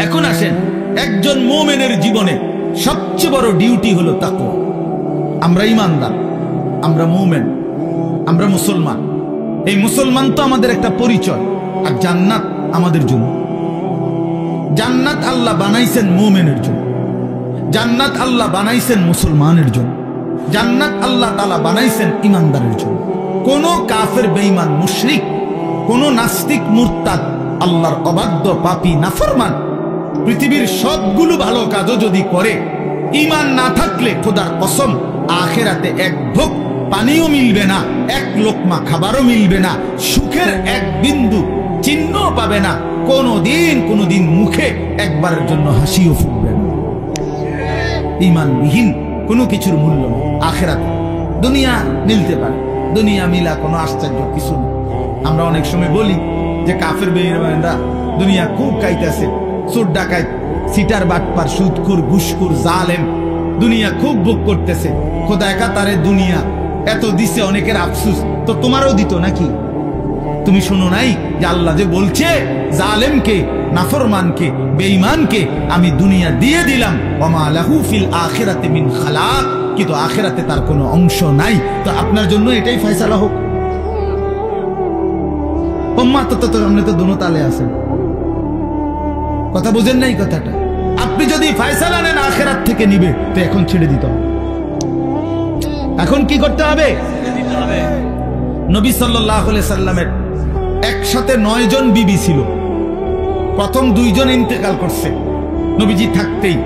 এখন আসেন, একজন মুমিনের জীবনে সবচেয়ে বড় ডিউটি হলো তাকওয়া। আমরা ঈমানদার, আমরা মুমিন, আমরা মুসলমান। এই মুসলমান তো আমাদের একটা পরিচয়, আর জান্নাত আমাদের জন্য। জান্নাত আল্লাহ বানাইছেন মুমিনের জন্য, জান্নাত আল্লাহ বানাইছেন মুসলমানের জন্য, জান্নাত আল্লাহ তাআলা বানাইছেন ঈমানদারের জন্য। কোন কাফের বেঈমান মুশরিক, কোন নাস্তিক মুরতাদ, আল্লাহর অবাধ্য পাপী নাফরমান পৃথিবীর সবগুলো ভালো কাজও যদি করে, ঈমান না থাকলে খোদার কসম আখিরাতে এক ঢোক পানিও মিলবে না, এক লোকমা খাবারও মিলবে না, সুখের এক বিন্দু চিহ্নও পাবে না, কোনোদিন মুখে একবারের জন্য হাসিও ফুটবে না। ঈমানবিহীন কোনো কিছুর মূল্য নেই আখিরাতে। দুনিয়া মিলতে পারে, দুনিয়া মিলা কোনো আশ্চর্য কিছু না। আমরা অনেক সময় বলি যে কাফের বেঈমানরা দুনিয়া খুব খাইতেছে, চোর ডাকাত, সিটার বাটপার, সুদখোর, ঘুষখোর, জালেম দুনিয়া খুব ভোগ করতেছে। খোদা একা তারে দুনিয়া এত দিছে, অনেকের আফসুস তো তোমারও দিত নাকি? তুমি শুনো নাই যে আল্লাহ যে বলছে জালেমকে, নাফরমানকে, বেঈমানকে আমি দুনিয়া দিয়ে দিলাম, ওমা লাহু ফিল আখিরাতি মিন খালাক, কিন্তু আখিরাতে তার কোনো অংশ নাই। তো আপনার জন্য এটাই ফয়সালা হোক। ওম্মা তো আপনি তো দোনো তালে আছেন, কথা বুঝেন নাই কথাটা। আপনি যদি ফয়সালা নেন আখিরাত থেকে নিবে, তো এখন ছেড়ে দিতে হবে। এখন কি করতে হবে? নবী সাল্লাল্লাহু আলাইহি সাল্লামের একসাথে 9 জন বিবি ছিল। প্রথম 2 জন ইন্তেকাল করছে নবীজি থাকতেই,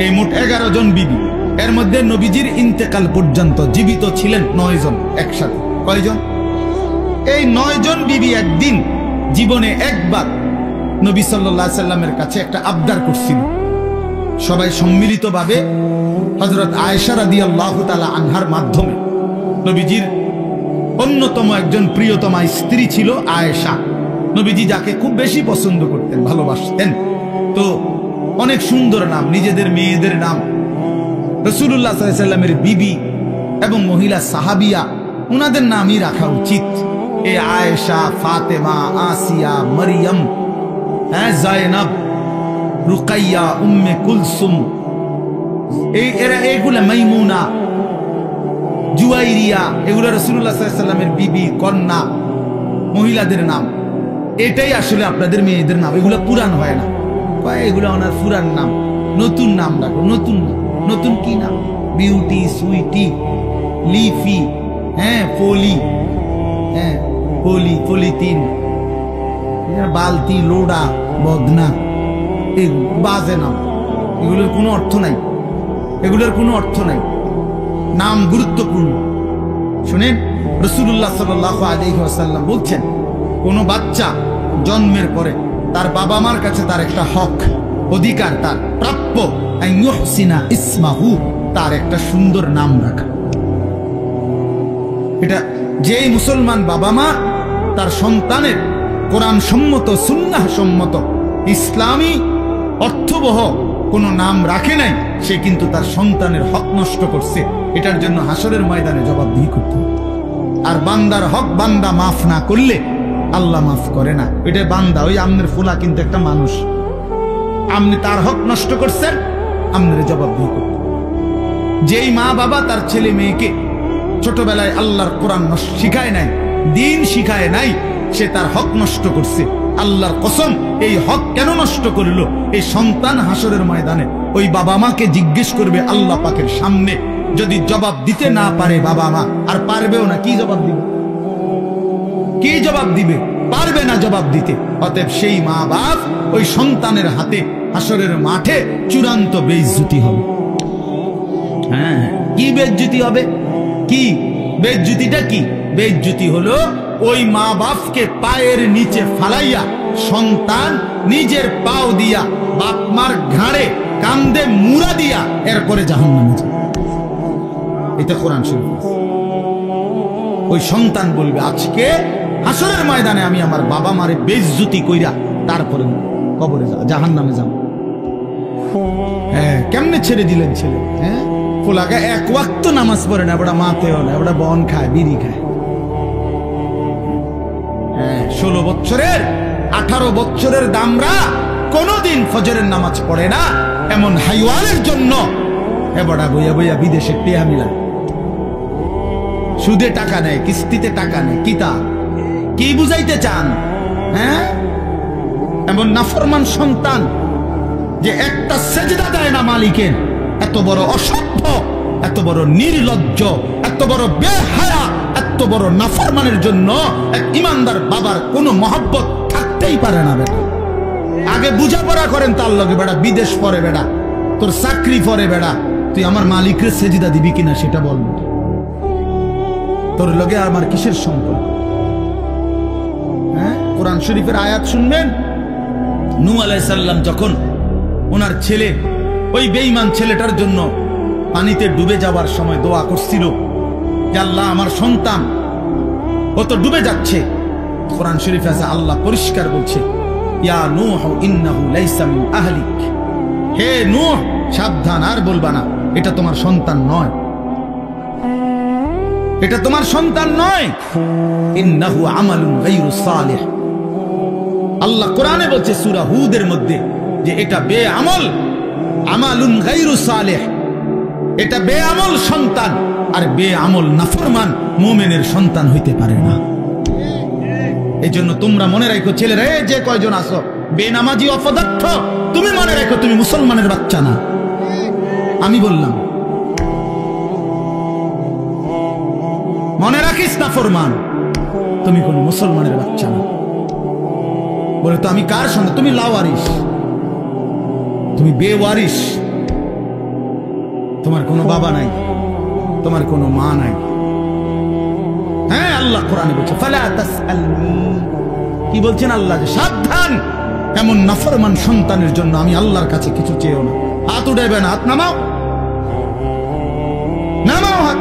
এই মোট 11 জন বিবি। এর মধ্যে নবীজির ইন্তেকাল পর্যন্ত জীবিত ছিলেন 9 জন একসাথে। কয়জন? এই 9 জন বিবি একদিন জীবনে একবার নবী সাল্লাল্লাহু আলাইহি সাল্লামের কাছে একটা আবদার করছিল। সবাই সম্মিলিতভাবে হযরত আয়েশা রাদিয়াল্লাহু তাআলা আনহার মাধ্যমে, নবীজির অন্যতম একজন প্রিয়তমা স্ত্রী ছিল আয়েশা, নবীজি যাকে খুব বেশি পছন্দ করতেন, ভালোবাসতেন। তো অনেক সুন্দর নাম, নিজেদের মেয়েদের নাম। রাসূলুল্লাহ সাল্লাল্লাহু আলাইহি সাল্লামের বিবি এবং মহিলা সাহাবিয়া, ওনাদের নামই রাখা উচিত। এ আয়েশা, ফাতেমা, আসিয়া, মরিয়ম, জায়নাব, রুকাইয়া, উম্মে কুলসুম, এগুলা মাইমুনা, জুয়াইরিয়া, এগুলো রাসূলুল্লাহ সাল্লাল্লাহু আলাইহি সাল্লামের বিবি, কন্যা, মহিলাদের নাম। এটাই আসলে আপনাদের মেয়েদের নাম। এগুলো পুরান হয় না, এগুলো ওনার পুরান নাম, নতুন নাম রাখো। নতুন নতুন কি নাম? বিউটি, সুইটি, লিফি, পলি, পলিথিন, বালতি, লোডা, বদনা, এগুলো বাজে নাম। এগুলোর কোনো অর্থ নাই, এগুলোর কোনো অর্থ নাই। নাম গুরুত্বপূর্ণ। শুনেন, রাসূলুল্লাহ সাল্লাল্লাহু আলাইহি ওয়াসাল্লাম বলছেন, কোন বাচ্চা জন্মের পরে তার বাবা মার কাছে তার একটা হক, অধিকার, তার প্রাপ্য, আইয়ুহসিনা ইসমাহু, তার একটা সুন্দর নাম রাখা। এটা যেই মুসলমান বাবা মা তার সন্তানের কোরআন সম্মত, সুন্নাহ সম্মত, ইসলামী অর্থবহ কোনো নাম রাখে নাই, সে কিন্তু তার সন্তানের হক নষ্ট করছে। এটার জন্য হাসরের ময়দানে জবাবদিহি করতে হবে। আর বান্দার হক বান্দা মাফ না করলে আল্লাহ মাফ করে না। এটা বান্দা, ওই আমনের ফুলা কিন্তু একটা মানুষ, আপনি তার হক নষ্ট করছেন, আপনার জবাবদিহি করতে। যেই মা বাবা তার ছেলে মেয়েকে ছোটবেলায় আল্লাহর কোরআন শিখায় নাই, দিন শিখায় নাই, সে তার হক নষ্ট করছে। আল্লাহর কসম, এই হক কেন নষ্ট করল? এই সন্তান হাসরের ময়দানে ওই বাবা মাকে জিজ্ঞেস করবে আল্লাহ পাকের সামনে। যদি জবাব দিতে না পারে বাবা মা, আর পারবেও না, কি জবাব দিবে? কি জবাব দিবে? পারবে না জবাব দিতে। অতএব সেই মা বাপ ওই সন্তানের হাতে হাসরের মাঠে চূড়ান্ত বেইজ্জতি হবে। কি বেইজ্জতি হবে? কি বেইজ্জতিটা? কি বেইজ্জতি হলো ওই মা বাপকে পায়ের নিচে ফালাইয়া সন্তান নিজের পাও দিয়া বাপ মার ঘাড়ে কান্দে মুড়া দিয়া এরপরে জাহান্নামে যায়। এটা কোরআন শরীফ। ওই সন্তান বলবে, আজকে হাসরের ময়দানে আমি আমার বাবা মারে বেইজ্জতি কইরা তারপরে কবরে জাহান্নামে যাব। কেমনে ছেড়ে দিলেন ছেলে? পোলাকে এক ওয়াক্ত নামাজ পড়ে না, ওটা মাতেও না, ওটা বন খায়, বিড়ি খায়। 16 বছরের 18 বছরের দামরা কোনোদিন ফজরের নামাজ পড়ে না এমন হাইওয়ানের জন্য এবারে বইয়া বইয়া বিদেশে টেহা মিলা, সুদে টাকা নেয়, কিস্তিতে টাকা নেয়, কি বুঝাইতে চান? হ্যাঁ, এমন নাফরমান সন্তান যে একটা সেজদা দেয় না মালিকের, এত বড় অসভ্য, এত বড় নির্লজ্জ, এত বড় বেহায়া, এত বড় নাফরমানের জন্য এক ইমানদার বাবার কোনো মহব্বত থাকতেই পারে না। বেটা আগে বুঝাপড়া করেন তার লগে, বেটা বিদেশ পরে, বেটা তোর চাকরি পরে, বেটা তুই আমার মালিকের সেজদা দিবি কিনা সেটা বল। তোর লগে আমার কিসের সম্পর্ক? হ্যাঁ, কোরআন শরীফের আয়াত শুনবেন। নূহ আলাইহিস সালাম যখন ওনার ছেলে, ওই বেঈমান ছেলেটার জন্য পানিতে ডুবে যাওয়ার সময় দোয়া করছিল যে আল্লাহ আমার সন্তান ও তো ডুবে যাচ্ছে, কোরআন শরীফে আছে আল্লাহ পরিষ্কার বলছে ইয়া নূহ ইন্নাহু লাইসা মিন আহলিক, হে নূহ সাবধান, আর বলবা না এটা তোমার সন্তান নয়, এটা তোমার সন্তান নয়, ইন্নাহু আমালুন গায়রু সালিহ। আল্লাহ কোরআনে বলছে সূরা হুদের মধ্যে যে এটা বেআমল, আমালুন গায়রু সালিহ, এটা বেআমল সন্তান, আর বেআমল নাফরমান মুমিনের সন্তান হইতে পারে না। এজন্য তোমরা মনে রাখো ছেলেরা, যে কয়জন আছো বেনামাজি অপদার্থ, তুমি মনে রাখো তুমি মুসলমানের বাচ্চা না। আমি বললাম মনে রাখিস না ফরমান, তুমি কোন মুসলমানের বাচ্চা না। বলে তো আমি কার সঙ্গে? তুমি লাওয়ারিস, তুমি বেওয়ারিস, তোমার কোনো বাবা নাই, তোমার কোনো মা নাই। হ্যাঁ, আল্লাহ কোরআনে বলছে ফালা তাসআলনি, কি বলছেন আল্লাহ? যে সাবধান, এমন নাফরমান সন্তানের জন্য আমি আল্লাহর কাছে কিছু চেয়েও না। হাত উঠাইবে না, হাত নামাও, নামাও হাত।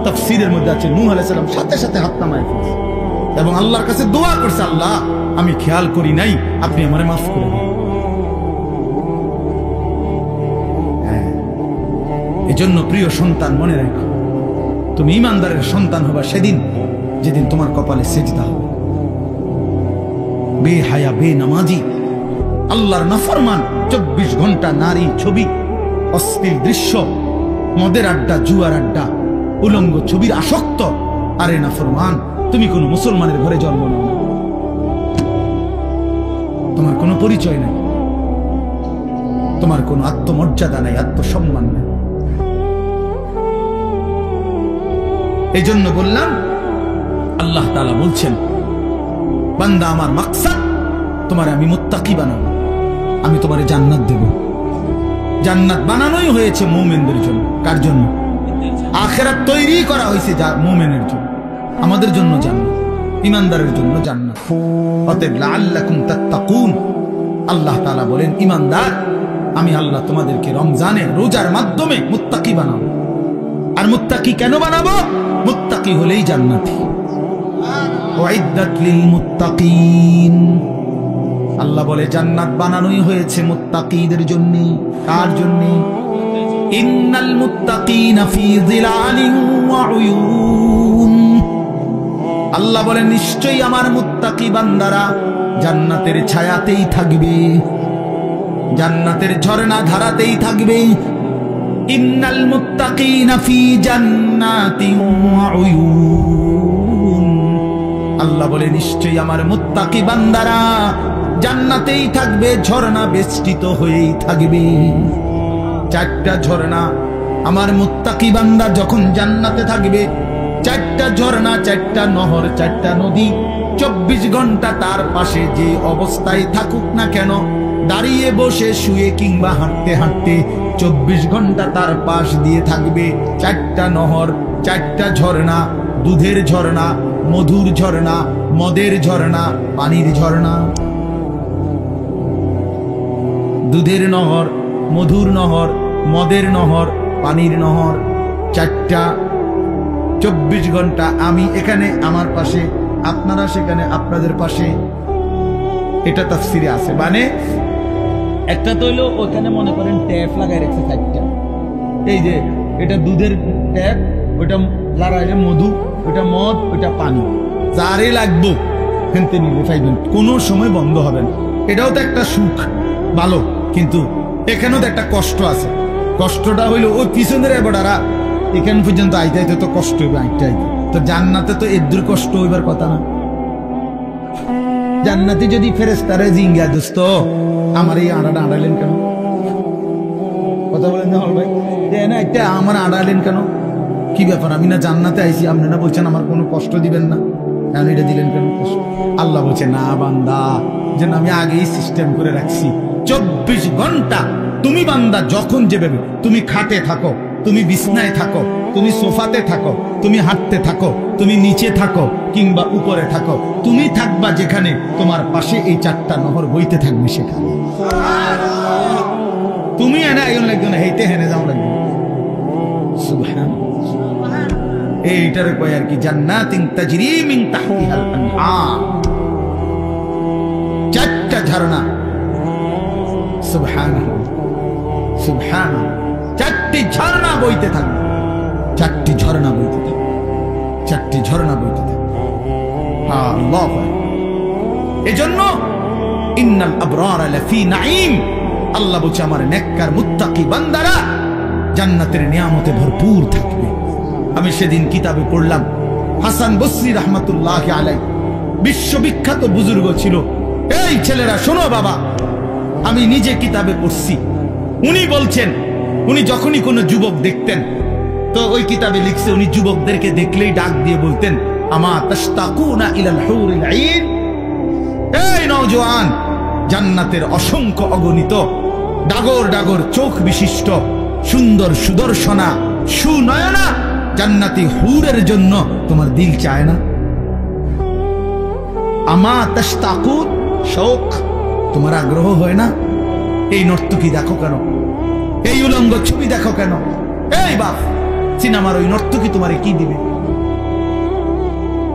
তাফসীরের মধ্যে আছে নূহ আলাইহিস সালাম সাথে সাথে হাত নামায় ফেলছে এবং আল্লাহর কাছে দোয়া করছে, আল্লাহ আমি খেয়াল করি নাই, আপনি আমারে মাফ করে দিন। এজন্য প্রিয় সন্তান মনে রাখো, তুমি ইমানদারের সন্তান হবা সেদিন যেদিন তোমার কপালে সেজদা হবে। বেহায়া, বেনামাজি, আল্লাহর নাফরমান, 24 ঘন্টা নারী ছবি, অশ্লীল দৃশ্য, মদের আড্ডা, জুয়ার আড্ডা, উলঙ্গ ছবির আসক্ত। আরে নাফরমান, তুমি কোন মুসলমানের ঘরে জন্ম নাও না, তোমার কোনো পরিচয় নাই, তোমার কোনো আত্মমর্যাদা নাই, আত্মসম্মান নাই। এই জন্য বললাম, আল্লাহ তাআলা বলছেন বান্দা আমার মাকসাদ তোমার আমি মুত্তাকি বানাবো, আমি তোমারে জান্নাত দেব। জান্নাত বানানোই হয়েছে মুমিনদের জন্য। কার জন্য? আখিরাত তৈরি করা হয়েছে যা মুমিনের জন্য। আমাদের জন্য জান্নাত, ঈমানদারের জন্য জান্নাত। অতএব লাআল্লাকুম তাত্তাকুন, আল্লাহ তাআলা বলেন ঈমানদার আমি আল্লাহ তোমাদেরকে রমজানে রোজার মাধ্যমে মুত্তাকি বানাবো। আর মুত্তাকি কেন বানাবো? মুত্তাকি হলেই জান্নাতি। ওয়াইদ্দাত লিল মুত্তাকিন, আল্লাহ বলে জান্নাত বানানোই হয়েছে মুত্তাকিদের জন্য। কার জন্য? ইন্নাল মুত্তাকিনা ফি যিলালিন ওয়া উয়ুন, আল্লাহ বলে নিশ্চয়ই আমার মুত্তাকি বান্দারা জান্নাতের ছায়াতেই থাকবে, জান্নাতের ঝর্ণা ধারাতেই থাকবে। ইন্নাল মুত্তাকিনা ফি জান্নাতিন ওয়া উয়ুন, আল্লাহ বলে নিশ্চয়ই আমার মুত্তাকি বান্দারা জান্নাতেই থাকবে, ঝর্ণা বেষ্টিত হয়েই থাকবে। 4টা ঝর্ণা আমার মুত্তাকি বান্দা যখন জান্নাতে থাকবে, 4টা ঝর্ণা, 4টা নহর, 4টা নদী 24 ঘন্টা তার পাশে যে অবস্থায় থাকুক না কেন, দাঁড়িয়ে বসে শুয়ে কিংবা হাঁটতে হাঁটতে 24 ঘন্টা তার পাশ দিয়ে থাকবে। 4টা নহর, 4টা ঝর্ণা, দুধের ঝর্ণা, মধুর ঝর্ণা, মদের ঝর্ণা, পানির ঝর্ণা। দুধের নহর, মধুর নহর, মদের নহর, পানির নহর, 4টা 24 ঘন্টা। আমি এখানে আমার পাশে, আপনারা সেখানে আপনাদের পাশে। এটা তাফসিরে আছে। মানে একটা তো হইলো ওখানে মনে করেন ট্যাপ লাগাই রেখেছে 4টা, এই যে এটা দুধের ট্যাপ, ওটা লাগাইলে মধু, ওটা মদ, ওটা পানি, যারে লাগবো হেনতে নিলে পাইবেন, কোনো সময় বন্ধ হবে না। এটাও তো একটা সুখ, ভালো, কিন্তু এখানেও তো একটা কষ্ট আছে। কষ্টটা হইলো ওই পিছনের এবারা এখান পর্যন্ত আইতে আইতে তো কষ্ট হইবে, আইতে আইতে। তো জান্নাতে তো এর কষ্ট হইবার কথা না। জান্নাতে যদি ফেরেশতারে জিঙ্গা দোস্ত আমার এই আড়াটা আড়াইলেন কেন, কথা বলেন জামাল ভাই, না এটা আমার আড়াইলেন কেন, কি ব্যাপার? আমি না জান্নাতে আইছি, আপনারা বলছেন আমার কোনো কষ্ট দিবেন না, কেন এটা দিলেন কেন? আল্লাহ বলছে না বান্দা, যেন আমি আগেই সিস্টেম করে রাখছি 24 ঘন্টা তুমি বান্দা যখন যেবে, তুমি খাটে থাকো, তুমি বিছনায় থাকো, তুমি সোফাতে থাকো, তুমি হাঁটতে থাকো, তুমি নিচে থাকো কিংবা উপরে থাকো, তুমি থাকবা যেখানে তোমার পাশে এই 4টা নহর বইতে থাকবে সেখানে। তুমি এনে একজন লাগবে না, হেইতে হেনে যাও লাগবে। এইটারে কয় আর কি জান্নাতিন তাজরি মিন তাহতিহাল আনহার, 4টা ঝর্ণা। সুবহানাল্লাহ সুবহানাল্লাহ, 4টি ঝর্ণা বইতে থাকবে, 4টি ঝর্ণা বইতে থাকবে, 4টি ঝর্ণা বইতে থাকবে। আল্লাহু আকবার। এজন্য ইন্নাল আবরার লাফি নাঈম, আল্লাহ বলছে আমার নেককার মুত্তাকি বান্দারা জান্নাতের নিয়ামতে ভরপুর থাকবে। আমি সেদিন কিতাবে পড়লাম, হাসান বসরি রাহমাতুল্লাহ আলাইহি বিশ্ববিখ্যাত বুজুর্গ ছিল। এই ছেলেরা শোনো বাবা, আমি নিজে কিতাবে পড়ছি। উনি বলছেন, উনি যখনই কোনো যুবক দেখতেন তো ওই কিতাবে লিখছে, উনি যুবকদেরকে দেখলেই ডাক দিয়ে বলতেন, আমা তাশতাকুনা ইলাল হুরিল আইন, এই নওজোয়ান, জান্নাতের অসংখ্য অগণিত ডাগর ডাগর চোখ বিশিষ্ট সুন্দর সুদর্শনা সুনয়না জান্নাতি হুরের জন্য তোমার দিল চায় না? আমা তাশতাকুন, শৌক, তোমার আগ্রহ হয় না? এই নর্তকী দেখো কেন, এই উলঙ্গ ছবি দেখো কেন? এই বাপ, সিনেমার ওই নর্তকী তোমারে কি দিবে?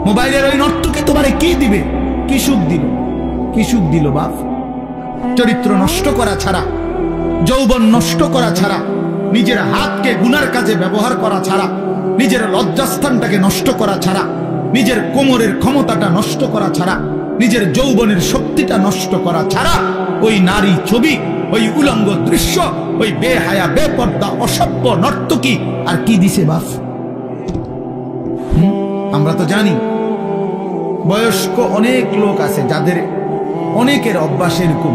মোবাইলের ওই নর্তকী তোমারে কি দিবে? কি সুখ দিল? কি সুখ দিল বাপ? চরিত্র নষ্ট করা ছাড়া, যৌবন নষ্ট করা ছাড়া, নিজের হাতকে গুনার কাজে ব্যবহার করা ছাড়া, নিজের লজ্জাস্থানটাকে নষ্ট করা ছাড়া, নিজের কোমরের ক্ষমতাটা নষ্ট করা ছাড়া, নিজের যৌবনের শক্তিটা নষ্ট করা ছাড়া ওই নারী ছবি, ওই উলঙ্গ দৃশ্য, ওই বেহায়া বেপর্দা অসভ্য নর্তকী আর কি দিছে বাপ? আমরা তো জানি বয়স্ক অনেক লোক আছে যাদের অনেকের অভ্যাস এরকম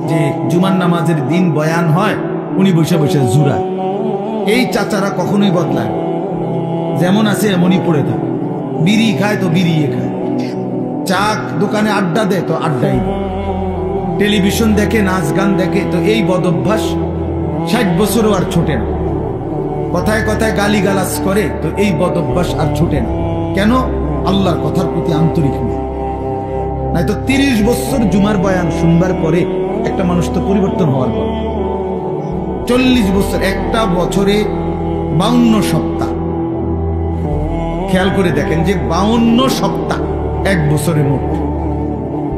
যে জুমার নামাজের দিন বয়ান হয়, উনি বসে বসে জুড়ায়। এই চাচারা কখনোই বদলায়, যেমন আছে এমনই পড়ে থাকে। বিড়ি খায় তো বিড়ি খায়, চা দোকানে আড্ডা দেয় তো আড্ডাই, টেলিভিশন দেখে, নাচ গান দেখে, তো এই বদ অভ্যাস 60 বছরও আর ছোটে না। কথায় কথায় গালি গালাজ করে, তো এই বদ অভ্যাস আর ছোটে না। কেন? আল্লাহর কথার প্রতি আন্তরিক না। নাই তো 30 বছর জুমার বয়ান শুনবার পরে একটা মানুষ তো পরিবর্তন হওয়ার পর 40 বছর, একটা বছরে 52 সপ্তাহ। খেয়াল করে দেখেন যে 52 সপ্তাহ এক বছরে মোট,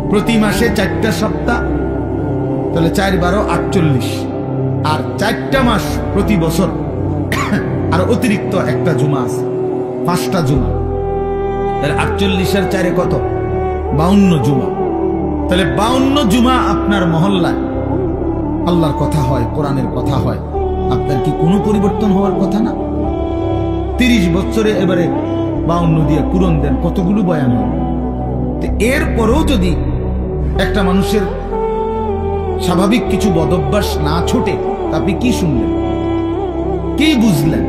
প্রতি মাসে 4টা সপ্তাহ, তাহলে 4 12 48, আর 4টা মাস প্রতি বছর, আর অতিরিক্ত একটা জুমা আছে, 5টা জুমা, তাহলে 48 আর 4 কত? 52 জুমা। তাহলে 52 জুমা আপনার মহল্লায় আল্লাহর কথা হয়, কোরআনের কথা হয়, আপনার কি কোনো পরিবর্তন হওয়ার কথা না? 30 বছরে এবারে 52 দিয়ে পূরণ দেন, কতগুলো বয়ান হয়। এরপরেও যদি একটা মানুষের স্বাভাবিক কিছু বদভ্যাস না ছোটে, আপনি কি শুনলেন, কি বুঝলেন,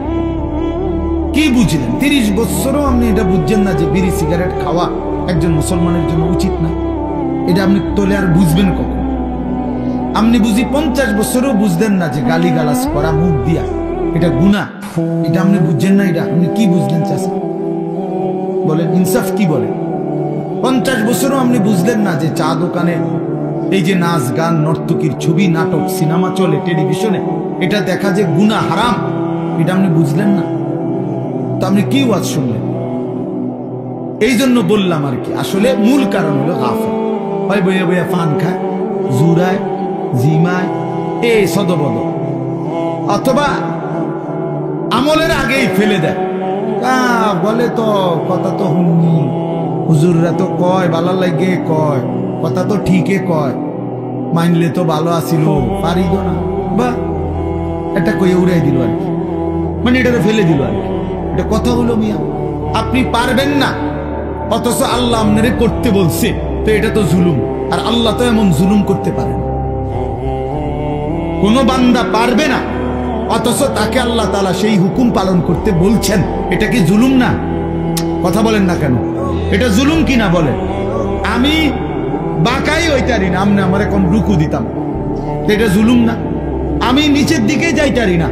কি বুঝলেন? 30 বছরও আপনি এটা বুঝছেন না যে বিড়ি সিগারেট খাওয়া একজন মুসলমানের জন্য উচিত না। এটা আপনি তোলে আর বুঝবেন কখন? আপনি বুঝি 50 বছরও বুঝলেন না যে গালি গালাজ করা মুখ দিয়া এটা গুনাহ, এটা আপনি বুঝছেন না। এটা আপনি কি বুঝলেন চাচা বলেন? ইনসাফ কি বলে? 50 বছরও আপনি বুঝলেন না যে চা দোকানে এই যে নাচ গান নর্তকীর ছবি নাটক সিনেমা চলে টেলিভিশনে, এটা দেখা যে গুনাহ হারাম, এটা আপনি বুঝলেন না। তো আপনি কি ওয়াজ শুনলেন? এই জন্য বললাম আর কি, আসলে মূল কারণ হলো গাফেল। হয় বইয়া বইয়া পান খায়, জুরায়, জিমায়, এই সদবদ, অথবা আমলের আগেই ফেলে দেয়। বলে তো কথা তো হুন্নি, হুজুররা তো কয়, বালা লাগে কয়, কথা তো ঠিকই কয়, মাইনলে তো ভালো আসিল, পারিল না, বা এটা কয়ে উড়াই দিল আর কি, মানে এটা ফেলে দিল আর কি। এটা কথা হলো মিয়া, আপনি পারবেন না অথচ আল্লাহ আপনারে করতে বলছে, তো এটা তো জুলুম। আর আল্লাহ তো এমন জুলুম করতে পারে না। কোন বান্দা পারবে না অথচ তাকে আল্লাহ তাআলা সেই হুকুম পালন করতে বলছেন, এটা কি জুলুম না? কথা বলেন না কেন? এটা জুলুম কি না বলেন? আমি বাঁকাই হইতারি না, আপনি আমার এখন রুকু দিতাম, এটা জুলুম না? আমি নিচের দিকে যাইতারি না,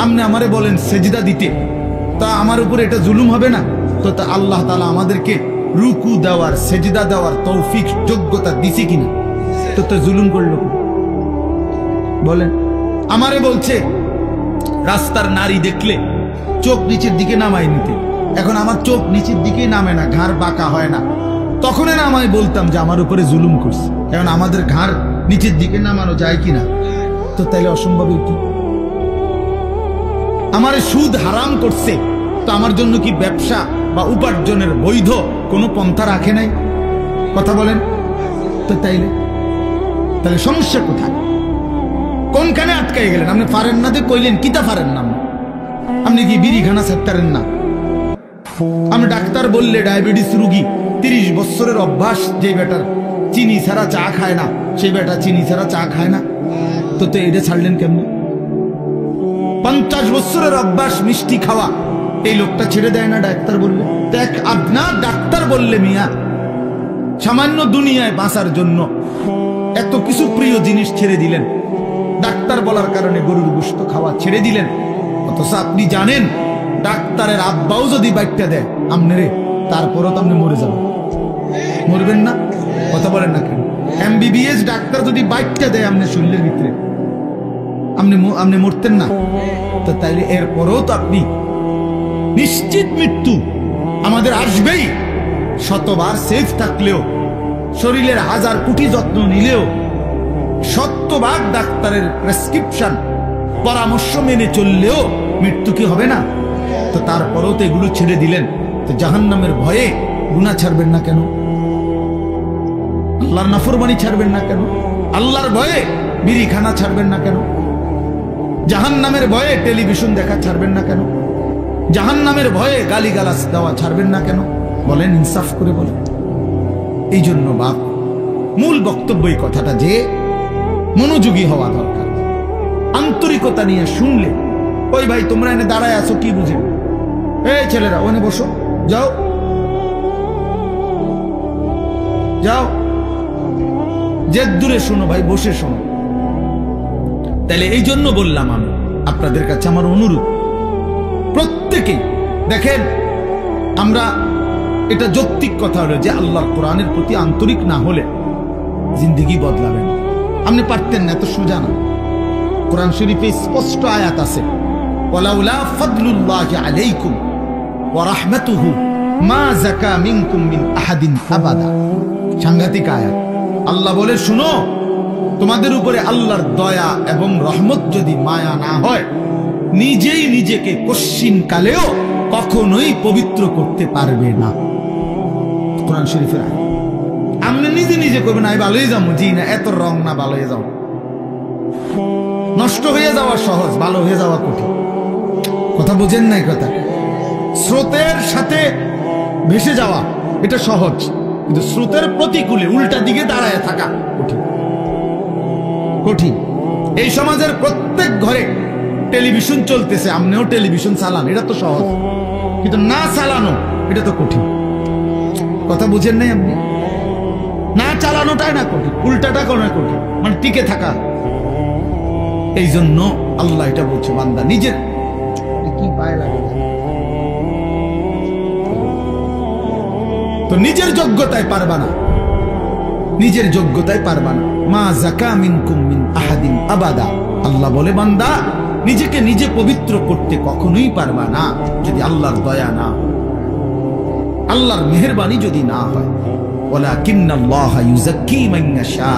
আপনি আমারে বলেন সেজদা দিতে, তা আমার উপর এটা জুলুম হবে না? তো তা আল্লাহ তাআলা আমাদেরকে রুকু দেওয়ার, সেজদা দেওয়ার তৌফিক যোগ্যতা দিছে কিনা? তো জুলুম করলো বলেন? আমারে বলছে রাস্তার নারী দেখলে চোখ নিচের দিকে নামাই নিতে, এখন আমার চোখ নিচের দিকে নামে না, ঘাড় বাঁকা হয় না, তখন না আমি বলতাম যে আমার উপরে জুলুম করছে। এখন আমাদের ঘাড় নিচের দিকে নামানো যায় কিনা? তো তাইলে অসম্ভব কি? আমার সুদ হারাম করছে, তো আমার জন্য কি ব্যবসা বা উপার্জনের বৈধ কোনো পন্থা রাখে নাই? কথা বলেন তো। তাহলে সমস্যা কোথায়? কোনখানে আটকাই গেলেন? আপনি পারেন না যে কইলেন কিতা পারেন না? আপনি কি বিড়িখানা ছাড়তেন না? আমি ডাক্তার বললে ডায়াবেটিস রোগী, 30 বছরের অভ্যাস, যে বেটার চিনি ছাড়া চা খায় না, সেই বেটা চিনি ছাড়া চা খায় না, তো এটা ছাড়লেন কেমন? 50 বছরের অভ্যাস মিষ্টি খাওয়া, এই লোকটা ছেড়ে দেয় না ডাক্তার বললে? দেখ আপনার ডাক্তার বললে মিয়া সামান্য দুনিয়ায় বাঁচার জন্য এত কিছু প্রিয় জিনিস ছেড়ে দিলেন, ডাক্তার বলার কারণে গরুর গোশত খাওয়া ছেড়ে দিলেন, অথচ আপনি জানেন ডাক্তারের আব্বাও যদি বাইকটা দেয় আমনেরে, তারপরও তো আপনি মরে যাবেন। মরবেন না? কথা বলেন না কেন? MBBS ডাক্তার যদি বাইকটা দেয় আপনার শরীরের ভিতরে, আপনি মরতেন না? তো তাইলে এরপরও তো আপনি নিশ্চিত মৃত্যু আমাদের আসবেই। শতবার সেফ থাকলেও, শরীরের 1000 কোটি যত্ন নিলেও, 100 ডাক্তারের প্রেসক্রিপশন পরামর্শ মেনে চললেও মৃত্যু কি হবে না? তো তারপরেও তো এগুলো ছেড়ে দিলেন, তো জাহান্নামের ভয়ে গুনাহ ছাড়বেন না কেন? আল্লাহর নাফরমানি ছাড়বেন না কেন? আল্লাহর ভয়ে বিড়িখানা ছাড়বেন না কেন? জাহান্নামের ভয়ে টেলিভিশন দেখা ছাড়বেন না কেন? জাহান্নামের ভয়ে গালিগালাজ দেওয়া ছাড়বেন না কেন? বলেন, ইনসাফ করে বলেন। এই জন্য বাপ, মূল বক্তব্য এই কথাটা যে মনোযোগী হওয়া দরকার, আন্তরিকতা নিয়ে শুনলে। ওই ভাই তোমরা এনে দাঁড়ায় আছো কি বুঝে? এই ছেলেরা ওখানে বসো, যাও যাও, যে দূরে শোনো ভাই, বসে শোনো। তাহলে এই জন্য বললাম আমি আপনাদের কাছে আমার অনুরোধ, প্রত্যেকে দেখেন, আমরা এটা যৌক্তিক কথা হলো যে আল্লাহর কোরআনের প্রতি আন্তরিক না হলে জিন্দেগি বদলাবেন। আপনি পারতেন না, এত সোজা না। কোরআন শরীফে স্পষ্ট আয়াত আছে, ওয়ালাউলা ফাদলুল্লাহি আলাইকুম ওয়া রাহমাতুহু মা যাকা মিনকুম মিন আহাদিন আবাদা। সাংঘাতিক আয়াত। আল্লাহ বলে, শুনো, তোমাদের উপরে আল্লাহর দয়া এবং রহমত যদি মায়া না হয়, নিজেই নিজেকে কশ্চিন কালেও কখনোই পবিত্র করতে পারবে না। কোরআন শরীফের আয়াত। আপনি নিজে নিজে করবেন, আমি ভালোই যাবো, জি না, এত রং না, ভালো হয়ে যাও। নষ্ট হয়ে যাওয়া সহজ, ভালো হয়ে যাওয়া কঠিন। কথা বোঝেন নাই কথা? স্রোতের সাথে ভেসে যাওয়া এটা সহজ, কিন্তু স্রোতের প্রতিকূলে উল্টা দিকে দাঁড়ায় থাকা কঠিন। কঠিন। এই সমাজের প্রত্যেক ঘরে টেলিভিশন চলতেছে, আপনিও টেলিভিশন চালান, এটা তো সহজ, কিন্তু না চালানো এটা তো কঠিন। কথা বুঝেন নাই আপনি? না চালানোটাই না কঠিন, উল্টাটা কোনো কঠিন, মানে টিকে থাকা। এই জন্য আল্লাহ এটা বলছে, বান্দা নিজের কি পায় লাগে, তো নিজের যোগ্যতায় পারবা না, নিজের যোগ্যতায় পারবা না। মা যাকা মিনকুম মিন আহাদিন আবাদা। আল্লাহ বলে, বান্দা নিজেকে নিজে পবিত্র করতে কখনোই পারবা না যদি আল্লাহর দয়া না, আল্লাহর মেহেরবানি যদি না হয়। ওয়ালাকিন্নাল্লাহা ইউযাক্কি মান ইয়াশা।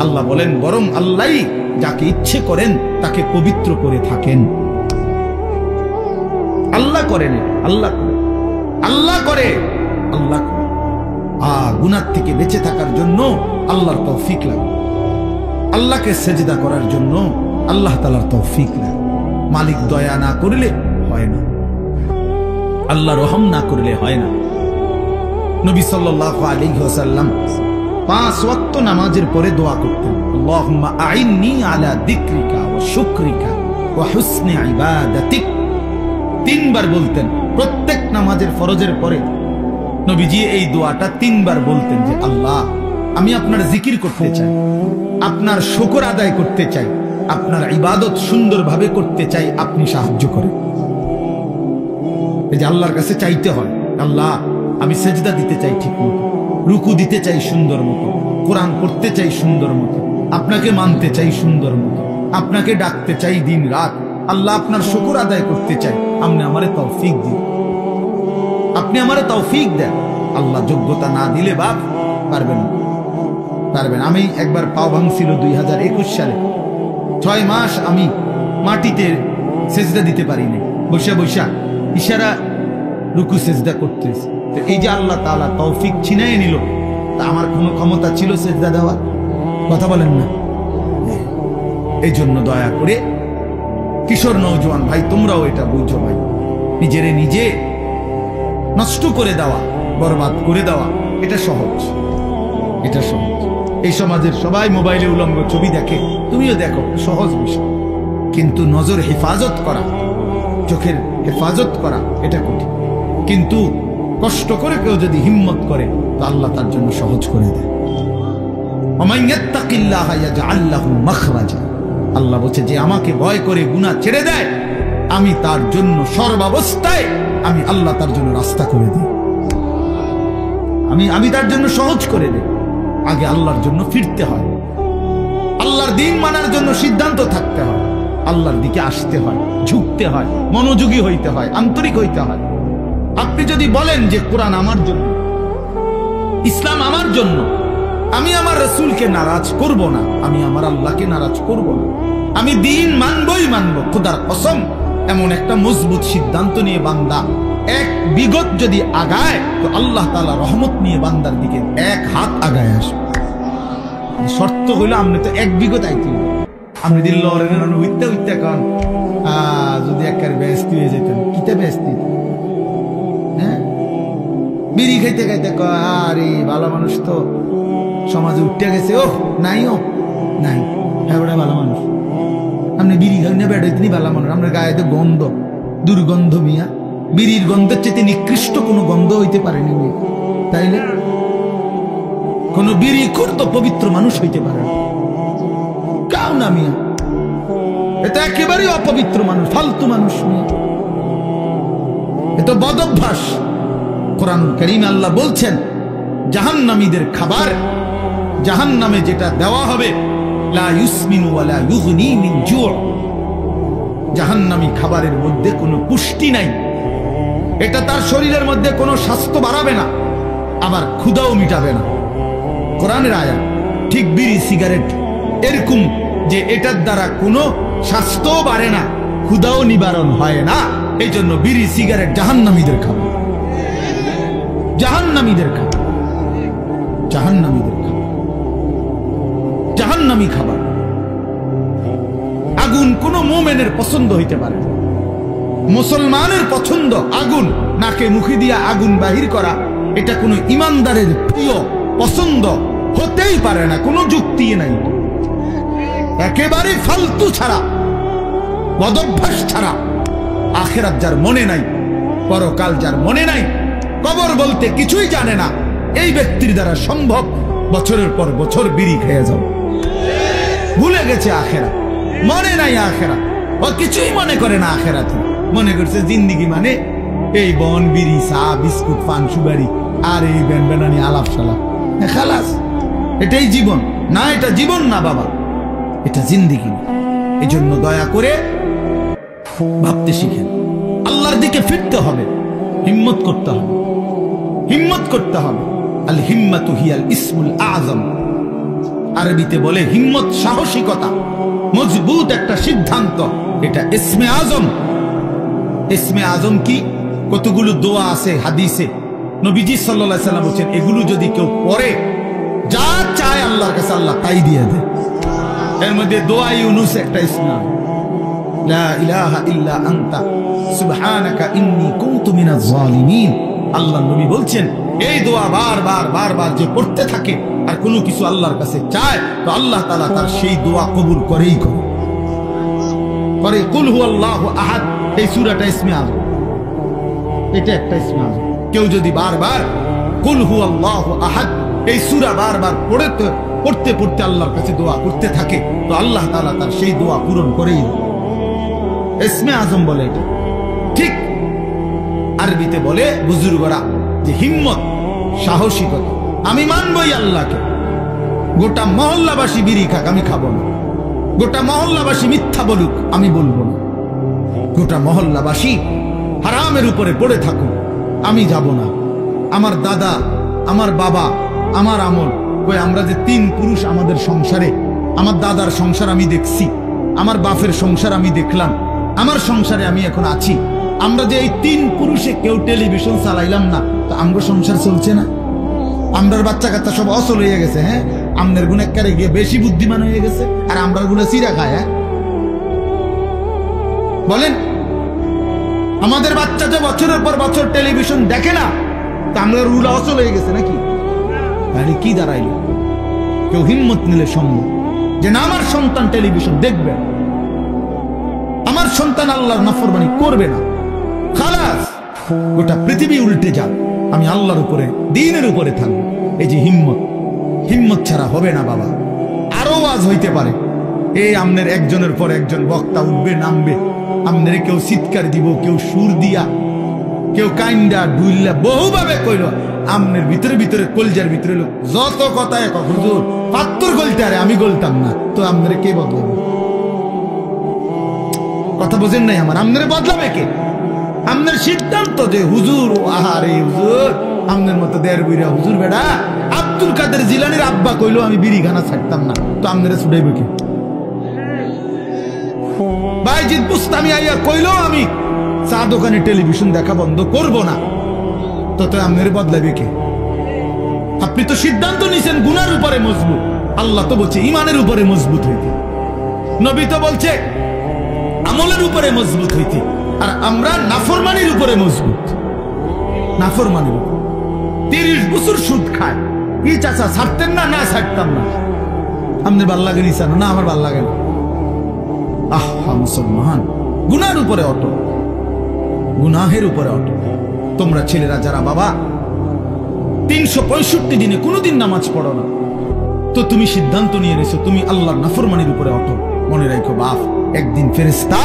আল্লাহ বলেন, বরং আল্লাহই যাকে ইচ্ছে করেন তাকে পবিত্র করে থাকেন। আল্লাহ করেন, আল্লাহ আল্লাহ করে, আল্লাহ করে। গুনাহ থেকে বেঁচে থাকার জন্য আল্লাহর তৌফিক লাগে। আল্লাহকে সেজদা করার জন্য আল্লাহ তাআলার তৌফিক না। মালিক দয়া না করলে হয় না, আল্লাহ রহম না করলে হয় না। নবী সাল্লাল্লাহু আলাইহি ওয়াসাল্লাম 5 ওয়াক্ত নামাজের পরে দোয়া করতেন, আল্লাহুম্মা আইন্নি আলা যিকরিকা ওয়া শুকরিকা ওয়া হুসনি ইবাদাতিক। 3 বার বলতেন প্রত্যেক নামাজের ফরজের পরে। নবীজি এই দোয়াটা 3 বার বলতেন যে আল্লাহ, আমি আপনার জিকির করতে চাই, আপনার শুকর আদায় করতে চাই, আপনার ইবাদত সুন্দরভাবে করতে চাই, আপনি সাহায্য করেন। এই যে আল্লাহর কাছে চাইতে হয়, আল্লাহ আমি সেজদা দিতে চাই ঠিক মতো, রুকু দিতে চাই সুন্দর মতো, কোরআন পড়তে চাই সুন্দর মতো, আপনাকে মানতে চাই সুন্দর মতো, আপনাকে ডাকতে চাই দিন রাত। আল্লাহ আপনার শুকর আদায় করতে চাই, আপনি আমারে তৌফিক দিন, আপনি আমারে তৌফিক দেন। আল্লাহ যোগ্যতা না দিলে বাপ পারবেন না, পারবেন। আমি একবার পাও ভাঙছিল 2021 সালে, 6 মাস আমি মাটিতে সেজদা দিতে পারিনি, বৈশা বৈশা ইশারা রুকু সেজদা করতেছি। তো এই যে আল্লাহ তাআলা তৌফিক ছিনায় নিল, তা আমার কোনো ক্ষমতা ছিল সেজদা দেওয়ার? কথা বলেন না। এই জন্য দয়া করে কিশোর নওজোয়ান ভাই, তোমরাও এটা বুঝো ভাই, নিজেরে নিজে নষ্ট করে দেওয়া, বরবাদ করে দেওয়া এটা সহজ, এটা সহজ। এই সমাজের সবাই মোবাইলে উলঙ্গ ছবি দেখে, তুমিও দেখো, সহজ বিষয়। কিন্তু নজর হেফাজত করা, চোখের হেফাজত করা এটা কঠিন। কিন্তু কষ্ট করে কেউ যদি হিম্মত করে তো আল্লাহ তার জন্য সহজ করে দেয়। ওমান ইয়াত্তাকিল্লাহা ইয়াজআল লাহু মাখরাজা। আল্লাহ বলছে যে আমাকে ভয় করে গুনাহ ছেড়ে দেয়, আমি তার জন্য সর্বাবস্থায় আমি আল্লাহ তার জন্য রাস্তা করে দিই, আমি তার জন্য সহজ করে দিই। আগে আল্লাহর জন্য ফিরতে হয়, আল্লাহর দ্বীন মানার জন্য সিদ্ধান্ত থাকতে হয়, আল্লাহর দিকে আসতে হয়, ঝুঁকতে হয়, মনোযোগী হইতে হয়, আন্তরিক হইতে হয়। আপনি যদি বলেন যে কোরআন আমার জন্য, ইসলাম আমার জন্য, আমি আমার রাসূলকে নারাজ করব না, আমি আমার আল্লাহকে নারাজ করব না, আমি দ্বীন মানবই মানব, খোদার কসম, এমন একটা মজবুত সিদ্ধান্ত নিয়ে বান্দা এক বিগত যদি আগায়, তো আল্লাহ তাআলা রহমত নিয়ে বান্দার দিকে 1 হাত আগায় আসবে। শর্ত হইল আপনি তো 1 বিগত আইতে, আপনি দিল উইতে উইতে কান যদি একের বেস্তি হয়ে যেতেন, কিতে বেস্তি, হ্যাঁ, বিড়ি খাইতে খাইতে আরে ভালো মানুষ তো সমাজে উঠে গেছে, ও নাই, ও নাই, হ্যাঁ ওটা ভালো মানুষ। আপনি বিড়ি খাই না বেড়াইতে ভালো মানুষ, আপনার গায়ে তো গন্ধ, দুর্গন্ধ মিয়া, বিড়ির গন্ধের চেয়ে নিকৃষ্ট কোনো গন্ধ হইতে পারেনি, তাইলে কোন বিড়ি করতো পবিত্র মানুষ হইতে পারে না, কাউ না মিয়া, এটা একেবারেই অপবিত্র মানুষ, ফালতু মানুষ মিয়া, এটা বদ অভ্যাস। কোরআনুল কারীমে আল্লাহ বলছেন জাহান্নামীদের খাবার, জাহান্নামে যেটা দেওয়া হবে, লা ইউসমিনু ওয়া লা ইউগনি মিন জু'। জাহান্নামী খাবারের মধ্যে কোনো পুষ্টি নাই, এটা তার শরীরের মধ্যে কোনো স্বাস্থ্য বাড়াবে না, আবার ক্ষুধাও মিটাবে না। কোরআনের আয়াত। ঠিক বিড়ি সিগারেট এরকম যে এটার দ্বারা কোনো স্বাস্থ্য বাড়ে না, ক্ষুধাও নিবারণ হয় না, এই জন্য বিড়ি সিগারেট জাহান্নামীদের খাবার, জাহান্নামীদের খাবার, জাহান্নামীদের খাবার, জাহান্নামী খাবার। আগুন কোন মুমিনের পছন্দ হইতে পারে না, মুসলমানের পছন্দ আগুন, নাকে মুখে দিয়া আগুন বাহির করা, এটা কোনো ইমানদারের প্রিয় পছন্দ হতেই পারে না, কোনো যুক্তি নাই, একেবারে ফালতু ছাড়া, বদভ্যাস ছাড়া। আখিরাত যার মনে নাই, পরকাল যার মনে নাই, কবর বলতে কিছুই জানে না, এই ব্যক্তির দ্বারা সম্ভব বছরের পর বছর বিড়ি খেয়ে যাও, ভুলে গেছে আখিরাত, মনে নাই আখিরাত, ও কিছুই মনে করে না আখিরাত, মনে করছে জিন্দিগি মানে এই বন, বিড়ি, চা, বিস্কুট, পান, সুপারি আর এই বেনবেনানি আলাপ সালাপ, খালাস, এটাই জীবন না, এটা জীবন না বাবা, এটা জিন্দিগি। এই জন্য দয়া করে ভাবতে শিখেন, আল্লাহর দিকে ফিরতে হবে, হিম্মত করতে হবে, হিম্মত করতে হবে। আল হিম্মাতু হিয়াল ইসমুল আযম, আরবিতে বলে হিম্মত সাহসিকতা, মজবুত একটা সিদ্ধান্ত, এটা ইসমে আযম। ইসমে আযম কি? কতগুলো দোয়া আছে হাদিসে, নবীজি সাল্লাল্লাহু আলাইহি সাল্লাম বলেন এগুলো যদি কেউ পড়ে, যা চায় আল্লাহর কাছে আল্লাহ তাই দিয়ে দেয়। এর মধ্যে দোয়া ইউনুস একটা ইসলাম, লা ইলাহা ইল্লা আনতা সুবহানাকা ইন্নী কুনতু মিনাজ জালিমিন। আল্লাহ নবী বলছেন এই দোয়া বারবার যে পড়তে থাকে আর কোনো কিছু আল্লাহর কাছে চায় তো আল্লাহ তাআলা তার সেই দোয়া কবুল করেই করে। কুল হুয়াল্লাহু আহাদ, এই সূরাটা ইসমে আযম, এটা একটা ইসমে আযম। কেউ যদি বারবার কুল হুয়াল্লাহু আহাদ এই সূরা বারবার পড়তে আল্লাহর কাছে দোয়া করতে থাকে তো আল্লাহ তাআলা তার সেই দোয়া পূরণ করেই ইসমে আযম বলে এটা। ঠিক আরবিতে বলে বুজুর্গরা যে হিম্মত, সাহসিকতা। আমি মানবই আল্লাহকে, গোটা মহল্লাবাসী বিড়ি খাক আমি খাবো না, গোটা মহল্লাবাসী মিথ্যা বলুক আমি বলবো না, গোটা মহল্লাবাসী হারামের উপরে পড়ে থাকুক আমি যাব না। আমার দাদা, আমার বাবা, আমার আমল, ওই আমরা যে 3 পুরুষ আমাদের সংসারে, আমার দাদার সংসার আমি দেখছি, আমার বাপের সংসার আমি দেখলাম, আমার সংসারে আমি এখন আছি। আমরা যে এই 3 পুরুষে কেউ টেলিভিশন চালাইলাম না তো আমগো সংসার চলছে না? আমরার বাচ্চা কাচ্চা সব অসল হয়ে গেছে, হ্যাঁ, আমনের গুণেকারে গিয়ে বেশি বুদ্ধিমান হয়ে গেছে আর আমরার গুণে চিরা খায়। হ্যাঁ বলেন, আমাদের বাচ্চা যে বছরের পর বছর টেলিভিশন দেখে না তা আমরার গুলো অসল হয়ে গেছে নাকি? তাহলে কি দাঁড়াইল? কেউ হিম্মত নিলে সম্ভব যে না আমার সন্তান টেলিভিশন দেখবে, আমার সন্তান আল্লাহর নাফরমানি করবে না, খালাস গোটা পৃথিবী উল্টে যাক, আমি আল্লাহর উপরে দ্বীনের উপরে থাকবো। এই যে হিম্মত ছাড়া হবে না বাবা। আরো ওয়াজ হইতে পারে, এই আমনের একজনের পর একজন বক্তা উঠবে নামবে, আমনের কেউ চিৎকার দিব, কেউ সুর দিয়া, কেউ কাইন্ডা ডুইল্লা বহুভাবে কইল, আমনের ভিতরে কলজার ভিতরে লোক যত কথা এক হুজুর পাত্তর গলতে আরে আমি গলতাম না তো আমনের কে বদলাবে? কথা বোঝেন নাই আমার? আমনের বদলাবে কে? আমনের সিদ্ধান্ত যে হুজুর, আহারে হুজুর আমনের মতো দেড় বুইরা হুজুর বেড়া আব্দুল কাদের জিলানির আব্বা কইলো আমি বিড়িখানা ছাড়তাম না তো আমনের ছুটাইবে কে? বাইজিদ বুস্তামি আইয়া কইলো আমি চা দোকানে টেলিভিশন দেখা বন্ধ করব না তো আমনের বদলাবে কে? আপনি তো সিদ্ধান্ত নিছেন গুনার উপরে মজবুত, আল্লাহ তো বলছে ইমানের উপরে মজবুত হইতে, নবী তো বলছে আমলের উপরে মজবুত হইতে, আর আমরা নাফরমানির উপরে মজবুত। নাফরমানির উপর 30 বছর সুদ খায়, কি চাচা ছাড়তেন না? না ছাড়তাম না। আপনার ভাল লাগে নিসানো? না আমার ভাল লাগে না। আহা মুসলমান, গুনার উপরে অটল, গুনাহের উপরে অটল। তোমরা ছেলেরা যারা বাবা 365 দিনে কোনোদিন নামাজ পড়ো না তো তুমি সিদ্ধান্ত নিয়ে নিছো তুমি আল্লাহর নাফরমানির উপরে অটল, মনে রাখো বাপ একদিন ফেরেশতা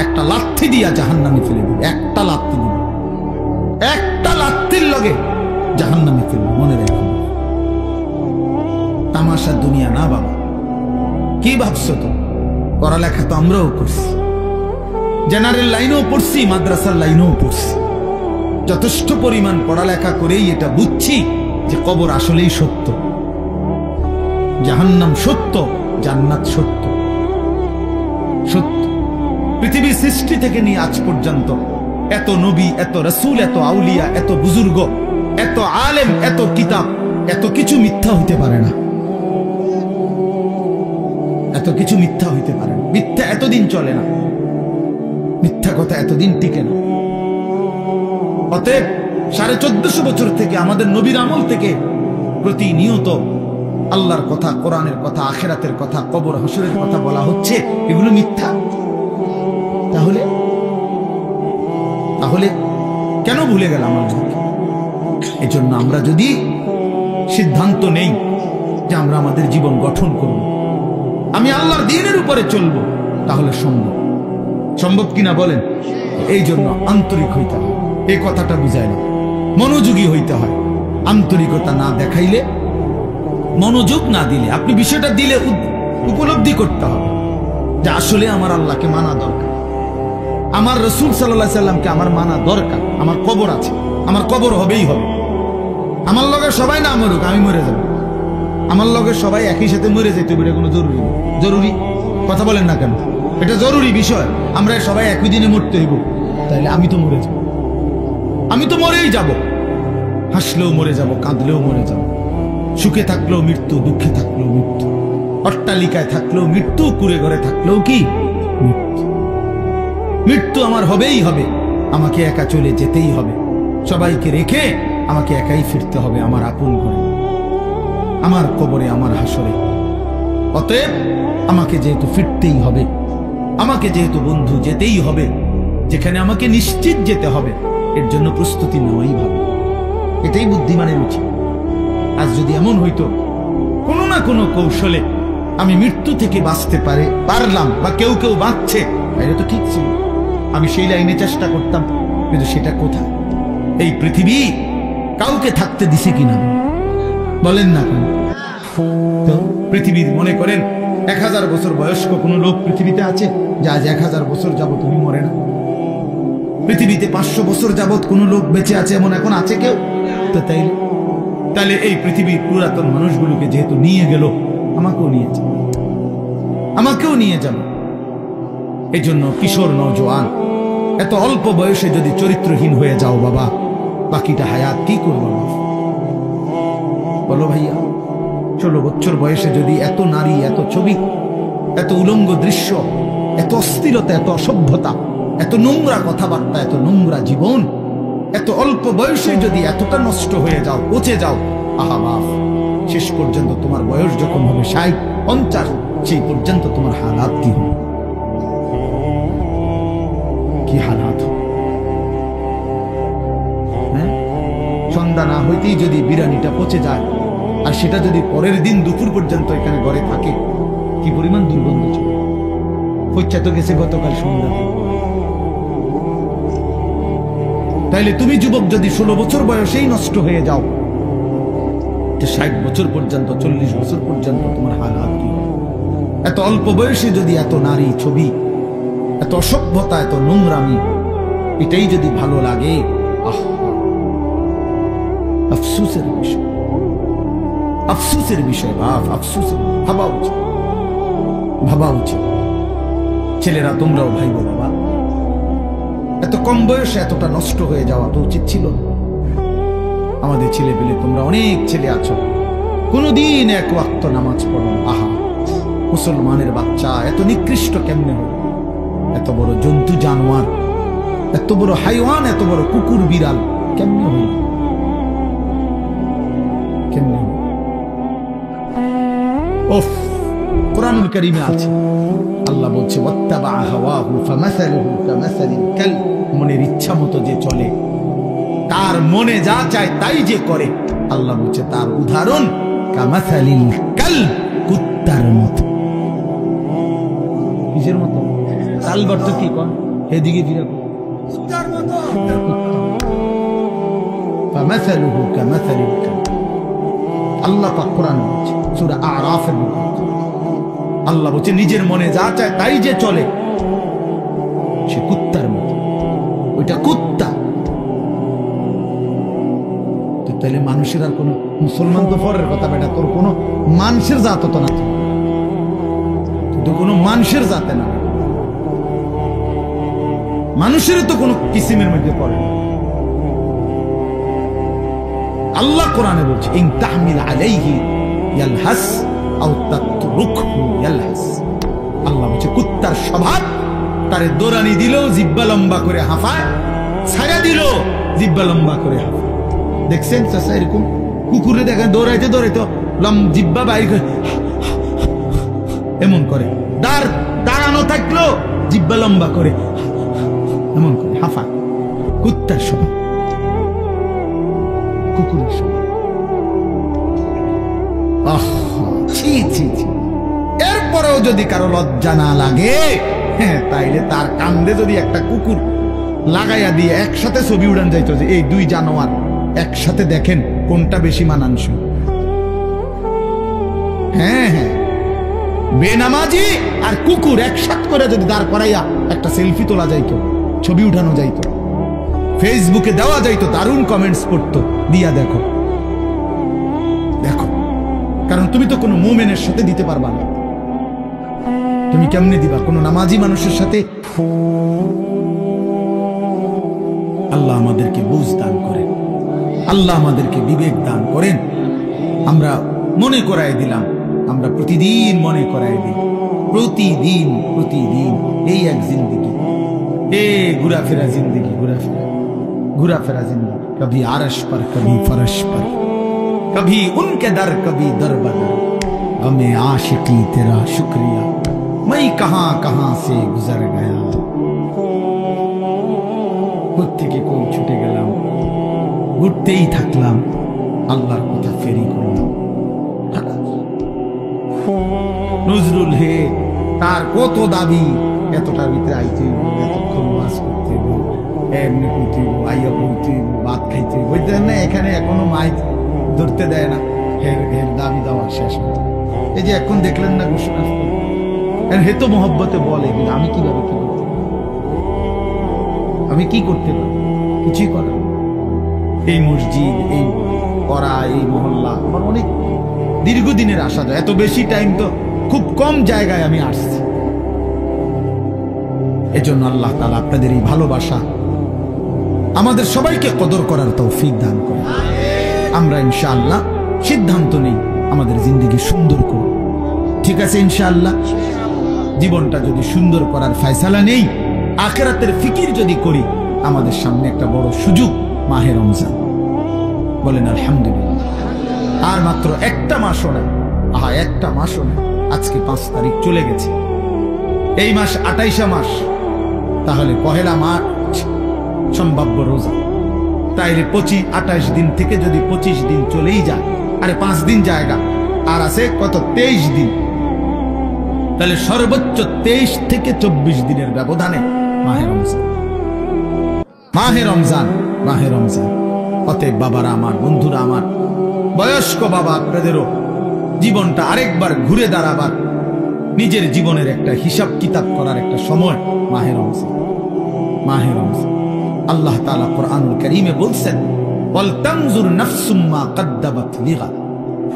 একটা লাথি দিয়া জাহান্নামে ফেলে দিবে, একটা লাথি দিবে, একটা লাথির লগে জাহান্নামে ফেলবে, মনে রাখো। তামাশা দুনিয়া না বাবা। কি ভাবছো তো? পড়ালেখা তো আমরাও করছি, জেনারেল লাইনেও পড়ছি, মাদ্রাসার লাইনেও পড়ছি, যথেষ্ট পরিমাণ পড়ালেখা করেই এটা বুঝছি যে কবর আসলেই সত্য, জাহান্নাম সত্য, জান্নাত সত্য। সত্য পৃথিবীর সৃষ্টি থেকে নিয়ে আজ পর্যন্ত এত নবী, এত রাসূল, এত আউলিয়া, এত বুজুর্গ, এত আলেম, এত কিতাব, এত কিছু মিথ্যা হইতে পারে না, এত কিছু মিথ্যা হইতে পারে না। মিথ্যা এতদিন চলে না, মিথ্যা কথা এতদিন টিকে না। অতএব 1450 বছর থেকে আমাদের নবীর আমল থেকে প্রতিনিয়ত আল্লাহর কথা, কোরআনের কথা, আখিরাতের কথা, কবর হাসরের কথা বলা হচ্ছে, এগুলো মিথ্যা। তাহলে কেন ভুলে গেলাম আমরা? এই জন্য আমরা যদি সিদ্ধান্ত নেই যে আমরা আমাদের জীবন গঠন করব, আমি আল্লাহর দ্বীনের উপরে চলব, তাহলে সম্ভব কিনা বলেন? এই জন্য আন্তরিক হইতে হয়, এই কথাটা বুঝায় না, মনোযোগী হইতে হয়। আন্তরিকতা না দেখাইলে, মনোযোগ না দিলে, আপনি বিষয়টা দিলে উপলব্ধি করতে হবে যে আসলে আমার আল্লাহকে মানা দরকার, আমার রাসূল সাল্লাল্লাহু আলাইহি সাল্লামকে আমার মানা দরকার। আমার কবর আছে, আমার কবর হবেই হবে। আমার লগে সবাই না মরুক, আমি মরে যাব, আমার লগে সবাই একই সাথে মরে যেতে হবে, এটা কোনো জরুরি না। জরুরি কথা বলেন না কেন? এটা জরুরি বিষয়। আমরা সবাই একই দিনে মরতে হইব, তাইলে আমি তো মরে যাব, আমি তো মরেই যাব। হাসলেও মরে যাব, কাঁদলেও মরে যাব, সুখে থাকলেও মৃত্যু, দুঃখে থাকলেও মৃত্যু। অট্টালিকায় থাকলেও মৃত্যু, কুড়ে ঘরে থাকলেও কি মৃত্যু। মৃত্যু আমার হবেই হবে, আমাকে একা চলে যেতেই হবে, সবাইকে রেখে আমাকে একাই ফিরতে হবে আমার আপন ঘরে, আমার কবরে, আমার হাসরে। অতএব আমাকে যেহেতু ফিরতেই হবে, আমাকে যেহেতু বন্ধু যেতেই হবে, যেখানে আমাকে নিশ্চিত যেতে হবে, এর জন্য প্রস্তুতি নেওয়াই ভালো। এটাই বুদ্ধিমানের উচিত। আজ যদি এমন হইতো কোনো না কোনো কৌশলে আমি মৃত্যু থেকে বাঁচতে পারলাম, বা কেউ কেউ বাঁচছে, এটা তো ঠিক ছিল, আমি সেই লাইনে চেষ্টা করতাম। কিন্তু সেটা কোথায়? এই পৃথিবী কাউকে থাকতে দিছে কিনা বলেন না কেন? তো পৃথিবীর মনে করেন 1000 বছর বয়স্ক কোন লোক পৃথিবীতে আছে যে আজ 1000 বছর যাবত তুমি মরে না? পৃথিবীতে 500 বছর যাবত কোন লোক বেঁচে আছে এমন এখন আছে কেউ? তো তাইলে এই পৃথিবীর পুরাতন মানুষগুলোকে যেহেতু নিয়ে গেল, আমাকেও নিয়ে যাবে। এই জন্য কিশোর নওজোয়ান, এত অল্প বয়সে যদি চরিত্রহীন হয়ে যাও বাবা, বাকিটা হায়াত কি করবো বলো ভাইয়া? 16 বছর বয়সে যদি এত নারী, এত ছবি, এত উলঙ্গ দৃশ্য, এত অস্থিরতা, এত অসভ্যতা, এত নোংরা কথাবার্তা, এত নোংরা জীবন, এত অল্প বয়সে যদি এতটা নষ্ট হয়ে যাও, পচে যাও, আহা বাপ, শেষ পর্যন্ত তোমার বয়স যখন হবে 60, 50, সেই পর্যন্ত তোমার হালাত কি হবে? কি হালাত? হ্যাঁ, সন্ধ্যা না হইতেই যদি বিরিয়ানিটা পচে যায়, আর সেটা যদি পরের দিন দুপুর পর্যন্ত এখানে ঘরে থাকে, কি পরিমাণ দুর্গন্ধ চলে। পচা তো গেছে গতকাল সন্ধ্যা। তাইলে তুমি যুবক যদি 16 বছর বয়সেই নষ্ট হয়ে যাও, 60 বছর পর্যন্ত, 40 বছর পর্যন্ত তোমার হালাত কি হবে? এত অল্প বয়সে যদি এত নারী ছবি, এত অসভ্যতা, এত নোংরামি, এটাই যদি ভালো লাগে, আফসোসের বিষয়, আফসোসের বিষয় বাপ, আফসোসের। ভাবা উচিত। ছেলেরা তোমরাও ভাইবো বাবা, এত কম বয়সে এতটা নষ্ট হয়ে যাওয়া তো উচিত ছিল না। আমাদের ছেলে পেলে, তোমরা অনেক ছেলে আছো, কোনদিন এক ওয়াক্ত নামাজ পড়ো। আহা, মুসলমানের বাচ্চা এত নিকৃষ্ট কেমনে হয়? এত বড় জন্তু জানোয়ার, এত বড় হাইওয়ান, এত বড় কুকুর বিড়াল কেমনে হইল? কেমনে? ওফ, কুরআনুল কারীমে আছে, আল্লাহ বলছে ওয়াত্তাবা হাওয়াহু ফামাসালুহু কামাসালিল কালব, মনের ইচ্ছা মতো যে চলে, তার মনে যা চায় তাই যে করে, আল্লাহ বলছে তার উদাহরণ কামাসালিল কালব, কুত্তার মতো। কিসের মতো? কালব অর্থ কি কোন? এদিকে ফিরে কুত্তার মতো। ফামাসালুহু কামাসালিল কালব, আল্লাহ পাক কোরআনে বলছে, সূরা আরাফের মধ্যে আল্লাহ বলছে নিজের মনে যা চায় তাই যে চলে, সে কুত্তার মতো। ওইটা কুত্তা। তো তাহলে মানুষের আর কোন, মুসলমান তো পরের কথা বেটা, তোর কোন মানুষের জাত তো না, তো কোনো মানুষের জাতে না, মানুষের তো কোনো কিসিমের মধ্যে পড়ে না। আল্লাহ কোরআনে বলছে ইন তাহমিল আলাইহি ইয়ালহাস আও তাতরুকহু ইয়ালহাস, আল্লাহ বলছে কুত্তার স্বভাব, তারে দৌড়ানি দিলেও জিহ্বা লম্বা করে হাঁফায়, ছায়া দিল জিহ্বা লম্বা করে হাঁফায়। দেখছেন চাচা এরকম কুকুরে দেখেন দৌড়াইতে দৌড়াইতে জিহ্বা বাইর করে এমন করে, দাঁড়ানো থাকলো জিহ্বা লম্বা করে এমন করে হাঁফায়। কুত্তার স্বভাব, কুকুরের স্বভাব। এরপরেও যদি কারো লজ্জা না লাগে, হ্যাঁ, তাইলে তার কান্দে যদি একটা কুকুর লাগাইয়া দিয়ে একসাথে ছবি উড়ান যাইতো যে এই দুই জানোয়ার একসাথে দেখেন কোনটা বেশি মানানসই। হ্যাঁ হ্যাঁ, বেনামাজি আর কুকুর একসাথে করে যদি দাঁড় করাইয়া একটা সেলফি তোলা যাইতো, ছবি উঠানো যাইতো, ফেসবুকে দেওয়া যাইতো, দারুণ কমেন্টস পড়তো, দিয়া দেখো দেখো। কারণ তুমি তো কোনো মুমিনের সাথে দিতে পারবা না, তুমি কেমনে দিবা কোনো নামাজি মানুষের সাথে? আল্লাহ আমাদেরকে বুঝ দান করেন, আল্লাহ আমাদেরকে বিবেক দান করেন। আমরা মনে করাই দিলাম আমরা প্রতিদিন মনে করাই দিই, প্রতিদিন প্রতিদিন এই এক জিন্দিগি, ঘুরাফেরা জিন্দিগি, ঘুরাফেরা জিন্দিগি। कभी आरश पर कभी फरश पर, कभी उनके दर कभी दर बदर, हमें आशिकी तेरा शुक्रिया, मैं कहां कहां से गुजर गया। থেকে কই ছুটে গেলাম, ঘুরতেই থাকলাম, আল্লাহর কথা ফেরি করলাম। নজরুল হে তার কত দাবি, এতটার ভিতরে আইতে এতক্ষণ ওয়াজ করতে এমনি করতে আইয়া বলতে ভাত খাইতে বুঝলেন না। এখানে এখনো মাইক ধরতে দেয় না, হের হের দাবি দেওয়া শেষ হয়। এই যে এখন দেখলেন না ঘোষণা, হে তো মহব্বতে বলে, কিন্তু আমি কিভাবে কি করতে পারি, আমি কি করতে পারি, কিছুই করা। এই মসজিদ, এই পড়া, এই মহল্লা আমার অনেক দীর্ঘদিনের আশা। এত বেশি টাইম তো খুব কম জায়গায় আমি আসছি। এজন্য আল্লাহ তাআলা আপনাদের এই ভালোবাসা আমাদের সবাইকে কদর করার তৌফিক দান করে। আমরা ইনশাআল্লাহ সিদ্ধান্ত নেই আমাদের জিন্দেগি সুন্দর করব, ঠিক আছে ইনশাআল্লাহ। জীবনটা যদি সুন্দর করার ফয়সালা নেই, আখিরাতের ফিকির যদি করি, আমাদের সামনে একটা বড় সুযোগ মাহে রমজান। বলেন আলহামদুলিল্লাহ। আর মাত্র একটা মাসও না, একটা মাসও না, আজকে 5 তারিখ চলে গেছে। এই মাস 28 মাস, তাহলে 1 মার্চ সম্ভাব্য রোজা। তাইলে 28 দিন থেকে যদি 25 দিন চলেই যায়, আরে 5 দিন জায়গা আর আছে কত, 23 দিন। তাহলে সর্বোচ্চ 23 থেকে 24 দিনের ব্যবধানে মাহে রমজান, মাহে রমজান, মাহে রমজান। অতএব বাবারা আমার, বন্ধুরা আমার, বয়স্ক বাবা আপনাদেরও জীবনটা আরেকবার ঘুরে দাঁড়াবার, নিজের জীবনের একটা হিসাব কিতাব করার একটা সময় মাহে রমজান, মাহে রমজান। আল্লাহ তাআলা কোরআনুল কারীমে বলছেন, ওয়াল তানজুর নাফসুম মা কদ্দামাত লিগাদ।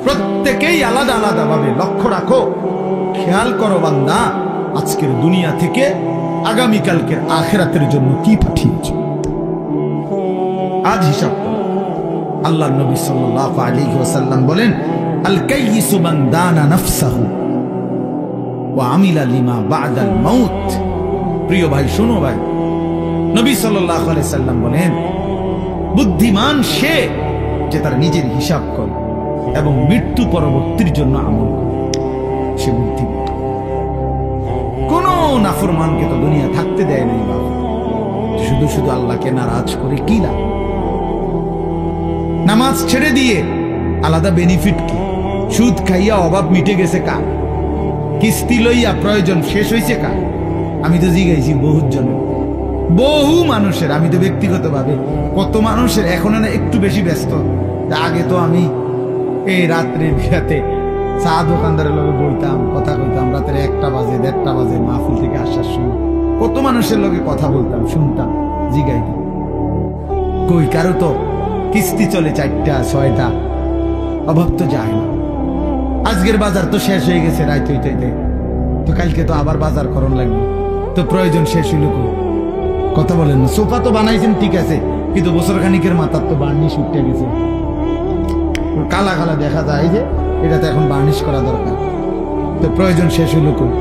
প্রত্যেকেই আলাদা আলাদা ভাবে লক্ষ্য রাখো, খেয়াল করো বান্দা, আজকের দুনিয়া থেকে আগামীকালকের আখিরাতের জন্য কি পাঠিয়েছো, আজ হিসাব করো। আল্লাহর নবী সাল্লাল্লাহু আলাইহি ওয়াসাল্লাম বলেন, আল কাইয়িসু মান দানা নাফসাহু ওয়া আমিলা লিমা বা'দাল মাউত। প্রিয় ভাই, শোনো ভাই, নবী সাল্লাল্লাহু আলাইহি সাল্লাম বলেন, বুদ্ধিমান সে যে তার নিজের হিসাব করে এবং মৃত্যু পরবর্তীর জন্য আমল করে, সে বুদ্ধিমান। কোন নাফরমানকে তো দুনিয়া থাকতে দেয় নাই বাবা, শুধু শুধু আল্লাহকে নারাজ করে কি লাভ? নামাজ ছেড়ে দিয়ে আলাদা বেনিফিট কি? সুদ খাইয়া অভাব মিটে গেছে কার? কিস্তি লইয়া প্রয়োজন শেষ হয়েছে কার? আমি তো জিগাইছি বহুত জনের, বহু মানুষের। আমি তো ব্যক্তিগত ভাবে কত মানুষের এখন একটু বেশি ব্যস্ত। আগে তো আমি এই রাত্রে বিরাতে চা দোকানদারের লগে বইতাম, কথা কইতাম, রাতের 1টা বাজে 1:30 বাজে মাহফিল থেকে আসার সময় কত মানুষের লগে কথা বলতাম, শুনতাম, জিগাইতাম। কই কারো তো কিস্তি চলে 4টা 6টা, অভাব তো যায় না। আজকের বাজার তো শেষ হয়ে গেছে রাত হইতে, তো কালকে তো আবার বাজার করণ লাগবে, তো প্রয়োজন শেষ হইল কই? কথা বলেন না। সোফা তো বানাইছেন ঠিক আছে, কিন্তু বছর খানিকের মাথার তো বার্নিশ উঠে গেছে, কালা কালা দেখা যায় যে এটা তো এখন বার্নিশ করা দরকার, তো প্রয়োজন শেষ হইল কই?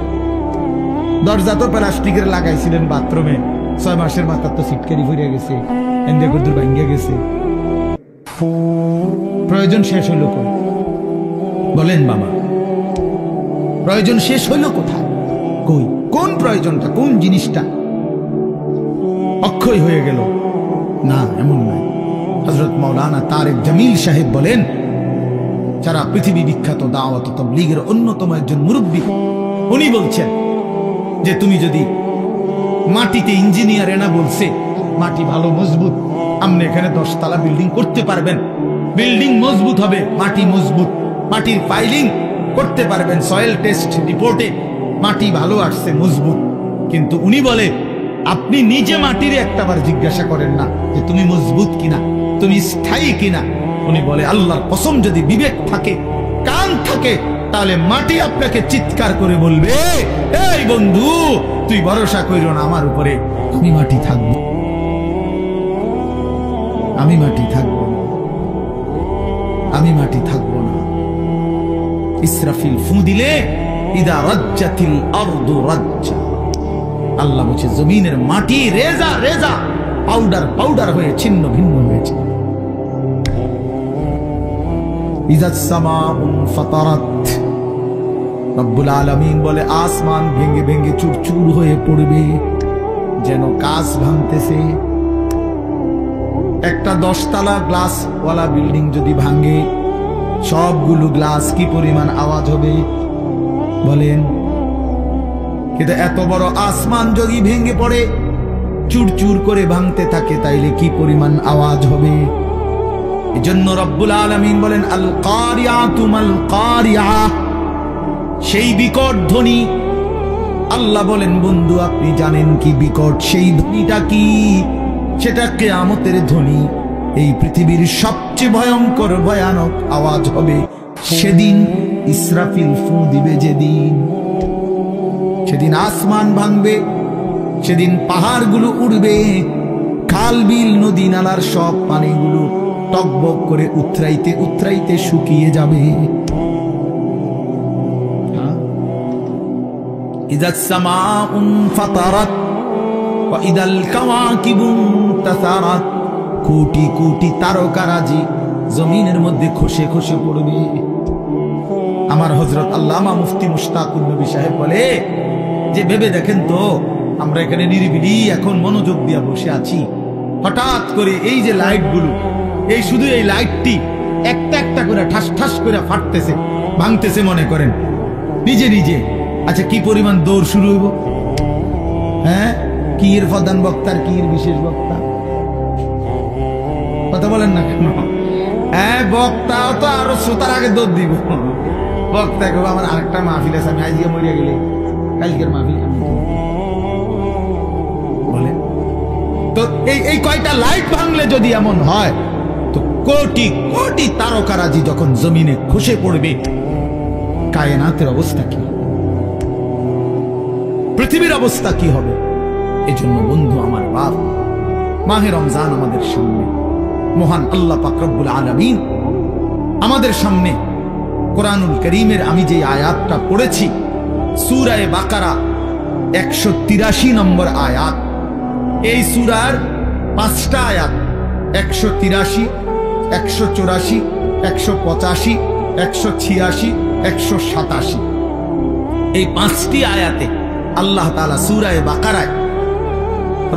দরজা তো প্লাস্টিকের লাগাইছিলেন বাথরুমে, 6 মাসের মাথার তো সিটকারি ফুরিয়ে গেছে, এন্দে কদ্দুর ভাঙ্গিয়া গেছে, প্রয়োজন শেষ হইল কই? বলেন বাবা, প্রয়োজন শেষ হইল কোথায়? কই? কোন প্রয়োজনটা, কোন জিনিসটা অক্ষয় হয়ে গেল? না, এমন নয়। হযরত মাওলানা তারেক জামিল সাহেব বলেন, যারা পৃথিবী বিখ্যাত দাওয়াত ও তাবলীগের অন্যতম একজন মুরব্বী, উনি বলছেন যে তুমি যদি মাটিতে, ইঞ্জিনিয়ার এনা বলছে মাটি ভালো মজবুত, আপনি এখানে 10 তলা বিল্ডিং করতে পারবেন, বিল্ডিং মজবুত হবে, মাটি মজবুত, মাটির ফাইলিং করতে পারবেন, সয়েল টেস্ট রিপোর্টে মাটি ভালো আসছে, মজবুত। কিন্তু উনি বলে, আপনি নিজে মাটির একটাবার জিজ্ঞাসা করেন না যে তুমি মজবুত কিনা, তুমি স্থায়ী কিনা। উনি বলে, আল্লাহর কসম, যদি বিবেক থাকে, কান থাকে, তাহলে মাটি আপনাকে চিৎকার করে বলবে, এই বন্ধু, তুই ভরসা কইরো না আমার উপরে, আমি মাটি থাকবো, আমি মাটি থাকবো না, আমি মাটি থাকবো না। ইসরাফিল ফু দিলে ইদা রাজ্জাতিল আরদু রাজ্জা, আল্লাহ বলছে জমিনের মাটি রেজা রেজা পাউডার পাউডার হয়ে ছিন্ন ভিন্ন হয়েছে। ইযাস সামাউন ফাতারাত, রব্বুল আলামিন বলে আসমান ভেঙে ভেঙে চুরচুর হয়ে পড়বে, যেন কাঁচ ভাঙতেছে। একটা 10 তলা গ্লাসওয়ালা বিল্ডিং যদি ভাঙে, সবগুলো গ্লাস কি পরিমাণ আওয়াজ হবে বলেন? কিন্তু এত বড় আসমান যদি ভেঙে পড়ে, চুরচুর করে ভাঙতে থাকে, তাইলে কি পরিমাণ আওয়াজ হবে? এজন্য রব্বুল আলামিন বলেন আল কারিয়াতু মাল কারিয়া, সেই বিকট ধ্বনি। আল্লাহ বলেন বন্ধু আপনি জানেন কি বিকট সেই ধ্বনিটা কি? সেটা কিয়ামতের ধ্বনি। এই পৃথিবীর সবচেয়ে ভয়ঙ্কর ভয়ানক আওয়াজ হবে সেদিন ইসরাফিল ফু দিবে যেদিন। সেদিন আসমান ভাঙবে, সেদিন পাহাড়গুলো উড়বে, খাল বিল নদী নালার সব পানিগুলো টকবক করে উতরাইতে উতরাইতে শুকিয়ে যাবে। ইযাস সামাউন ফাতারাত ওয়া ইদাল কাওয়াকিবু তাসারাত, কোটি কোটি তারকারাজি জমিনের মধ্যে খসে খসে পড়বে। আমার হযরত আল্লামা মুফতি মুশতাকুর নবী সাহেব বলে যে ভেবে দেখেন তো, আমরা এখানে নিরিবিলি এখন মনোযোগ দিয়ে বসে আছি, হঠাৎ করে এই যে লাইটগুলো, এই শুধু এই লাইটটি একটা একটা করে ঠাস ঠাস করে ফাটতেছে, ভাঙতেছে মনে করেন নিজে নিজে। আচ্ছা কি পরিমাণ দৌড় শুরু হইব? হ্যাঁ, কি এর প্রধান বক্তার কি এর বিশেষ বক্তা? কথা বলেন না কেন? হ্যাঁ, বক্তা তো আরো শ্রোতার আগে দৌড় দিব। বক্তা কেউ আমার আরেকটা মাহফিল আছে, আমি আজকে মরিয়া গেলে কালকের মাহফিল বলে। তো এই কয়টা লাইট ভাঙলে যদি এমন হয়, তো কোটি কোটি তারকারাজি যখন জমিনে খসে পড়বে, কায়নাতের অবস্থা কি, পৃথিবীর অবস্থা কি হবে? এজন্য বন্ধু আমার বাপ, মাহে রমজান আমাদের সামনে, মহান আল্লাহ পাক রব্বুল আলামিন আমাদের সামনে কোরআনুল কারীমের আমি যে আয়াতটা পড়েছি, সূরা বাকারা 183 নম্বর আয়াত। এই সূরার 5টা আয়াত 183, 184, 185, 186, 187, এই 5টি আয়াতে আল্লাহ তাআলা সূরা বাকারায়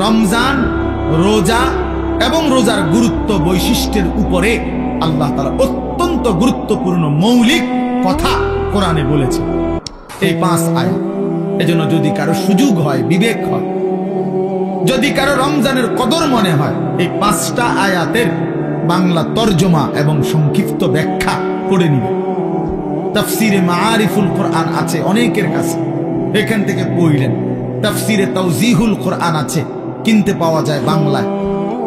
রমজান, রোজা এবং রোজার গুরুত্ব বৈশিষ্ট্যের উপরে আল্লাহ তাআলা অত্যন্ত গুরুত্বপূর্ণ মৌলিক কথা কোরআনে বলেছে এই 5 আয়াত। এজন্য যদি কারো সুযোগ হয়, বিবেক হয়, যদি কারো রমজানের কদর মনে হয়, এই 5টা আয়াতের বাংলা তরজমা এবং সংক্ষিপ্ত ব্যাখ্যা পড়ে নিবে। তাফসিরে মাআরিফুল কোরআন আছে অনেকের কাছে, এখান থেকে পড়লেন। তাফসিরে তাওজিহুল কোরআন আছে, কিনতে পাওয়া যায় বাংলায়,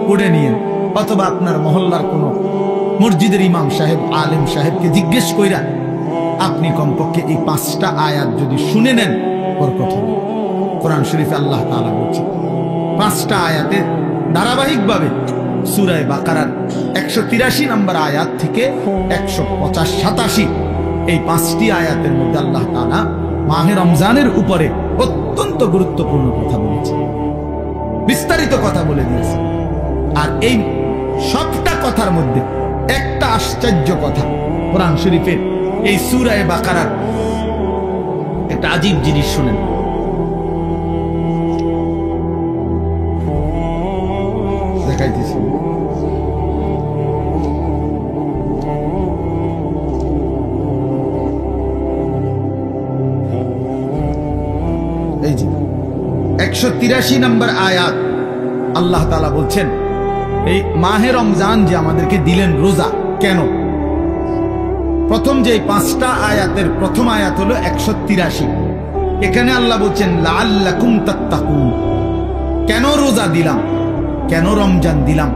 পড়ে নিয়ে। অথবা আপনার মহল্লার কোনো মসজিদের ইমাম সাহেব, আলেম সাহেবকে জিজ্ঞেস কইরা আপনি কমপক্ষে এই 5টা আয়াত যদি শুনে নেন, বরকত হবে। কোরআন শরীফে আল্লাহ তাআলা বলছে 5টা আয়াতে ধারাবাহিকভাবে সূরা বাকারার 183 নম্বর আয়াত থেকে 187 এই 5টি আয়াতের মধ্যে আল্লাহ তাআলা মাহে রমজানের উপরে অত্যন্ত গুরুত্বপূর্ণ কথা বলেছে, বিস্তারিত কথা বলে দিয়েছে। আর এই সবটা কথার মধ্যে একটা আশ্চর্য কথা কোরআন শরীফের এই সূরা বাকারার একটা আজীব জিনিস শুনেন। দেখাইতেছি, এই যে 183 নম্বর আয়াত আল্লাহ তাআলা বলছেন, এই মাহে রমজান যে আমাদেরকে দিলেন রোজা, কেন? প্রথম যে 5টা আয়াতের প্রথম আয়াত হলো 183। এখানে আল্লাহ বলছেন লাআল্লাকুম তাত্তাকুন, কেন রোজা দিলাম, কেন রমজান দিলাম?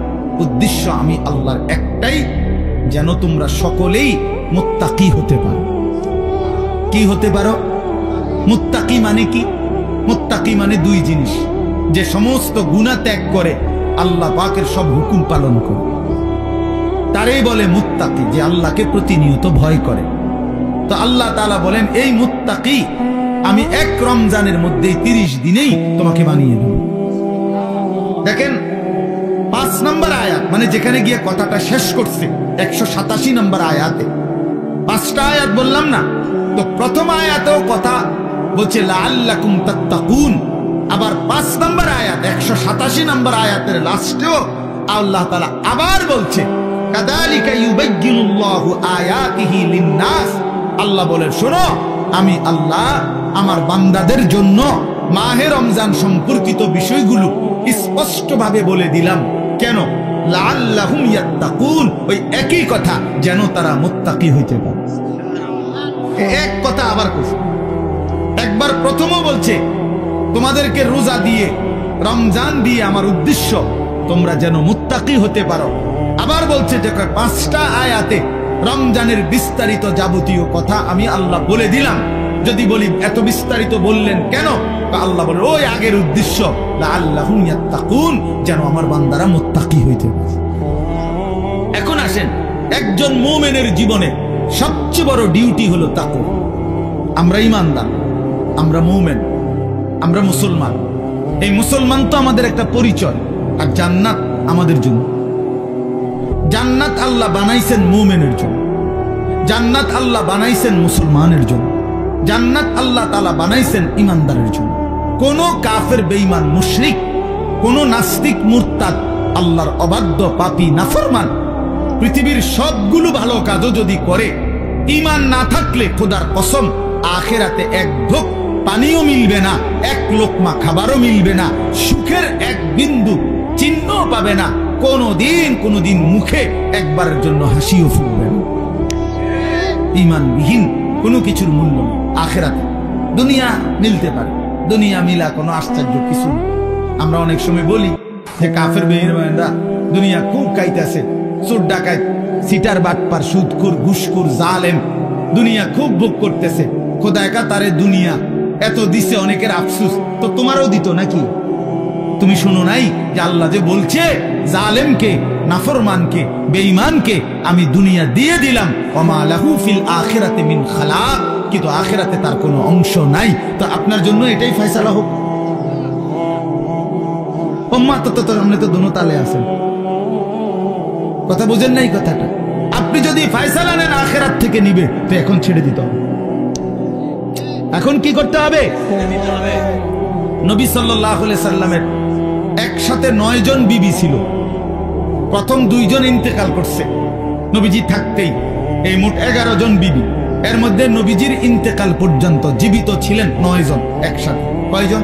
উদ্দেশ্য আমি আল্লাহর একটাই, যেন তোমরা সকলেই মুত্তাকি হতে পারো। কি হতে পারো? মুত্তাকি মানে কি? মুত্তাকি মানে 2 জিনিস, যে সমস্ত গুনাহ ত্যাগ করে আল্লাহ পাকের সব হুকুম পালন করে, তারই বলে মুত্তাকি, যে আল্লাহকে প্রতিনিয়ত ভয় করে। তো আল্লাহ তাআলা বলেন এই মুত্তাকি আমি এক রমজানের মধ্যেই 30 দিনেই তোমাকে বানিয়ে দেব। দেখেন 5 নম্বর আয়াত, মানে যেখানে গিয়ে কথাটা শেষ করছে 187 নম্বর আয়াতে, 5টা আয়াত বললাম না? তো প্রথম আয়াতেও কথা বলছে লাআল্লাকুম তাত্তাকুন, আবার 5 নম্বর আয়াত 187 নম্বর আয়াতের লাস্টেও আল্লাহ তাআলা আবার বলছে কাযালিকা ইউবায়্যিনুল্লাহু আয়াতিহি লিন-নাস। আল্লাহ বলেন শোনো, আমি আল্লাহ আমার বান্দাদের জন্য মাহে রমজান সম্পর্কিত বিষয়গুলো স্পষ্টভাবে বলে দিলাম। কেন? লাআল্লাহুম ইয়াত্তাকুন, ওই একই কথা, যেন তারা মুত্তাকি হইতে পারে। এক কথা আবার কইছে, একবার প্রথমও বলছে তোমাদেরকে রোজা দিয়ে রমজান দিয়ে আমার উদ্দেশ্য তোমরা যেন মুত্তাকি হতে পারো। আবার বলছে যে 5টা আয়াতে রমজানের বিস্তারিত যাবতীয় কথা আমি আল্লাহ বলে দিলাম। যদি বলি এত বিস্তারিত বললেন কেন? আল্লাহ বলে ওই আগের উদ্দেশ্য লাআল্লাহুম ইয়াত্তাকুন, যেন আমার বান্দারা মুত্তাকি হইতে পারে। এখন আসেন, একজন মুমিনের জীবনে সবচেয়ে বড় ডিউটি হলো তাকওয়া। আমরা ঈমানদার, আমরা মুমিন, আমরা মুসলমান। এই মুসলমান তো আমাদের একটা পরিচয়, আর জান্নাত আমাদের জন্য। জান্নাত আল্লাহ বানাইছেন মুমিনের জন্য, জান্নাত আল্লাহ বানাইছেন মুসলমানের জন্য, জান্নাত আল্লাহ তাআলা বানাইছেন ঈমানদারের জন্য। কোন কাফের বেঈমান মুশরিক, কোন নাস্তিক মুরতাদ, আল্লাহর অবাধ্য পাপী নাফরমান পৃথিবীর সবগুলো ভালো কাজও যদি করে, ঈমান না থাকলে খোদার কসম আখিরাতে এক ঢোক পানিও মিলবে না, এক লোকমা খাবারও মিলবে না, সুখের এক বিন্দু চিহ্নও পাবে না, কোনদিন মুখে একবারের জন্য হাসিও ফুটবে না। ঈমানবিহীন কোনো কিছুর মূল্য নেই আখিরাতে। দুনিয়া মিলতে পারে, দুনিয়া মিলা কোনো আশ্চর্য কিছু না। আমরা অনেক সময় বলি যে কাফের বেঈমানরা দুনিয়া খুব খাইতেছে, চোর ডাকাত, সিটার বাটপার, সুদখোর, ঘুষখোর, জালেম দুনিয়া খুব ভোগ করতেছে। খোদা একা তারে দুনিয়া এত দিছে, অনেকের আফসোস। তো তোমারও দিত নাকি? তুমি শুনো নাই যে আল্লাহ যে বলছে জালেমকে, নাফরমানকে, বেঈমানকে আমি দুনিয়া দিয়ে দিলাম, ওমা লাহু ফিল আখিরাতি মিন খালাক, কিন্তু আখিরাতে তার কোনো অংশ নাই। তো আপনার জন্য এটাই ফয়সালা হোক। ওম্মা তো আপনি তো দোনো তালে আছেন, কথা বুঝেন নাই কথাটা? আপনি যদি ফয়সালা নেন আখিরাত থেকে নিবে, তো এখন ছেড়ে দিতে হবে। এখন কি করতে হবে? নবী সাল্লাল্লাহু আলাইহি সাল্লামের একসাথে 9 জন বিবি ছিল। প্রথম 2 জন ইন্তেকাল করছে নবীজি থাকতেই, এই মোট 11 জন বিবি। এর মধ্যে নবীজির ইন্তেকাল পর্যন্ত জীবিত ছিলেন 9 জন একসাথে। কয়জন?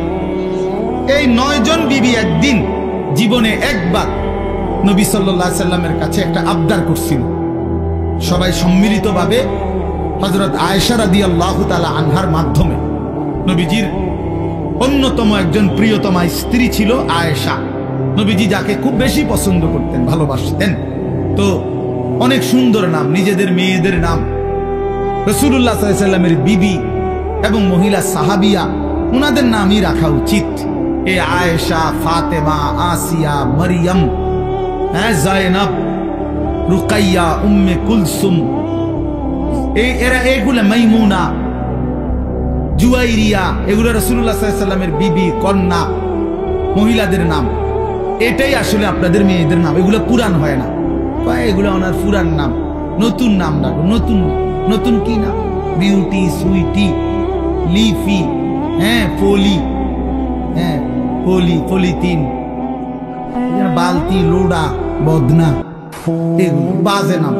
এই 9 জন বিবি একদিন জীবনে একবার নবী সাল্লাল্লাহু আলাইহি সাল্লামের কাছে একটা আবদার করছিল। সবাই সম্মিলিতভাবে হযরত আয়েশা রাদিয়াল্লাহু তাআলা আনহার মাধ্যমে, নবীজির অন্যতম একজন প্রিয়তমা স্ত্রী ছিল আয়েশা, নবীজি যাকে খুব বেশি পছন্দ করতেন, ভালোবাসতেন। তো অনেক সুন্দর নাম, নিজেদের মেয়েদের নাম। রাসূলুল্লাহ সাল্লাল্লাহু আলাইহি সাল্লামের বিবি এবং মহিলা সাহাবিয়া, ওনাদের নামই রাখা উচিত। এ আয়েশা, ফাতেমা, আসিয়া, মারিয়াম, জায়নাব, রুকাইয়া, উম্মে কুলসুম, এরা এগুলা, মাইমুনা, জুয়াইরিয়া, এগুলো রাসূলুল্লাহ সাল্লাল্লাহু আলাইহি সাল্লামের বিবি, কন্যা, মহিলাদের নাম। এটাই আসলে আপনাদের মেয়েদের নাম। এগুলো পুরান হয় না, এগুলো ওনার পুরান নাম, নতুন নাম রাখো। নতুন নতুন কি নাম? বিউটি, সুইটি, লিফি, ফলি, পলিথিন, বালতি, লোডা, বদনা, এগুলো বাজে নাম।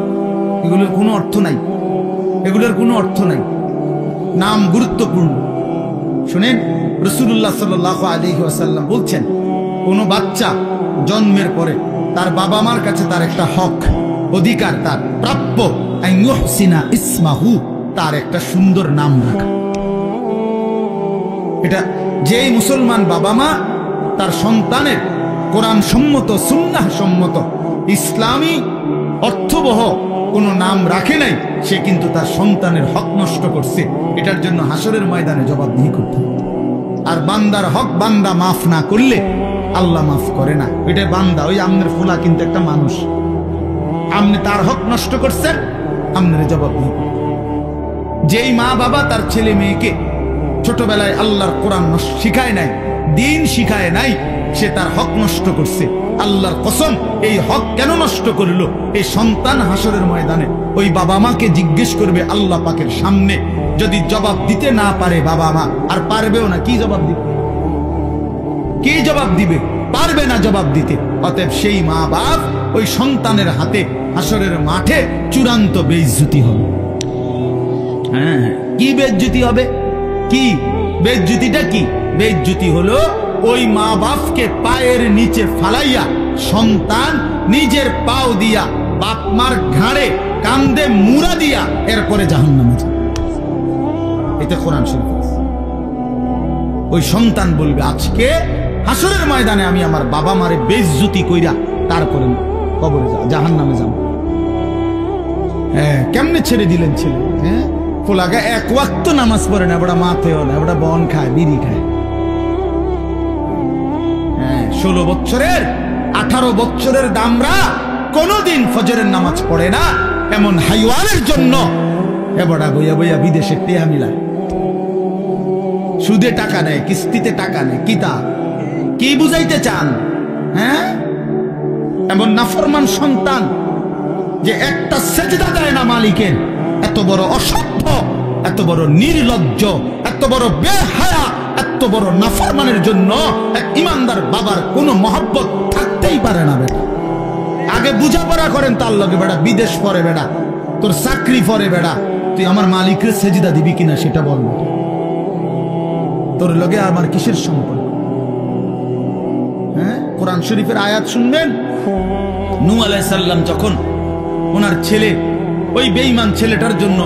এগুলোর কোনো অর্থ নাই, এগুলোর কোনো অর্থ নাই। নাম গুরুত্বপূর্ণ। শুনেন, রাসূলুল্লাহ সাল্লাল্লাহু আলাইহি ওয়াসাল্লাম বলছেন, কোনো বাচ্চা জন্মের পরে তার বাবা মার কাছে তার একটা হক, অধিকার, তার প্রাপ্য, আইয়ুহসিনা ইসমাহু, তার একটা সুন্দর নাম রাখা। এটা যেই মুসলমান বাবা মা তার সন্তানের কোরআন সম্মত, সুন্নাহ সম্মত, ইসলামী অর্থবহ কোনো নাম রাখে নাই, সে কিন্তু তার সন্তানের হক নষ্ট করছে। এটার জন্য হাসরের ময়দানে জবাবদিহি করতে হবে। আর বান্দার হক বান্দা মাফ না করলে আল্লাহ মাফ করে না। এটা বান্দা, ওই আমনের ফুলা কিন্তু একটা মানুষ, আপনি তার হক নষ্ট করছেন, আপনার জবাবদিহি। যেই মা বাবা তার ছেলে মেয়েকে ছোটবেলায় আল্লাহর কোরআন শিখায় নাই, দিন শিখায় নাই, সে তার হক নষ্ট করছে। আল্লাহর কসম, এই হক কেন নষ্ট করলো? এই সন্তান হাসরের ময়দানে ওই বাবা মাকে জিজ্ঞেস করবে আল্লাহ পাকের সামনে। যদি জবাব দিতে না পারে বাবা মা, আর পারবেও না, কি জবাব দিবে? কি জবাব দিবে? পারবে না জবাব দিতে। অতএব সেই মা বাপ ওই সন্তানের হাতে হাসরের মাঠে চূড়ান্ত বেইজ্জতি হবে। হ্যাঁ, কি বেইজ্জতি হবে? কি বেইজ্জতিটা? কি বেইজ্জতি হলো ওই মা বাপকে পায়ের নিচে ফালাইয়া সন্তান নিজের পাও দিয়া বাপ মার ঘাড়ে কান্দে মুড়া দিয়া এরপরে জাহান্নামে যাবে। এটা কোরআন শরীফ। ওই সন্তান বলবে আজকে হাসরের ময়দানে আমি আমার বাবা মারে বেইজ্জতি কইরা তারপরে কবরে যা, জাহান্নামে যাব। হ্যাঁ, কেমনে ছেড়ে দিলেন ছেলে? হ্যাঁ, পোলাগা এক ওয়াক্ত নামাজ পড়ে না, ওটা মাথেও না, ওটা বন খায়, বিড়ি খায়। 16 বছরের 18 বছরের দামরা কোনদিন ফজরের নামাজ পড়ে না, এমন হাইওয়ানের জন্য এবড়া বইয়া বইয়া বিদেশে টেহা মিলায়, সুদে টাকা নেয়, কিস্তিতে টাকা নেয়। কি বুঝাইতে চান? হ্যাঁ, এমন নাফরমান সন্তান যে একটা সেজদা দেয় না মালিকের। এত বড় অসভ্য, এত বড় নির্লজ্জ, এত বড় বেহায়া, এত বড় নাফরমানের জন্য এক ইমানদার বাবার কোনো মহব্বত থাকতেই পারে না। বেটা আগে বুঝাপড়া করেন তার লগে, বেটা বিদেশ পরে, বেটা তোর চাকরি পরে, বেটা তুই আমার মালিকের সেজদা দিবি কিনা সেটা বল। তোর লগে আমার কিসের সম্পর্ক? হ্যাঁ, কোরআন শরীফের আয়াত শুনবেন। নূহ আলাইহিস সালাম যখন ওনার ছেলে, ওই বেঈমান ছেলেটার জন্য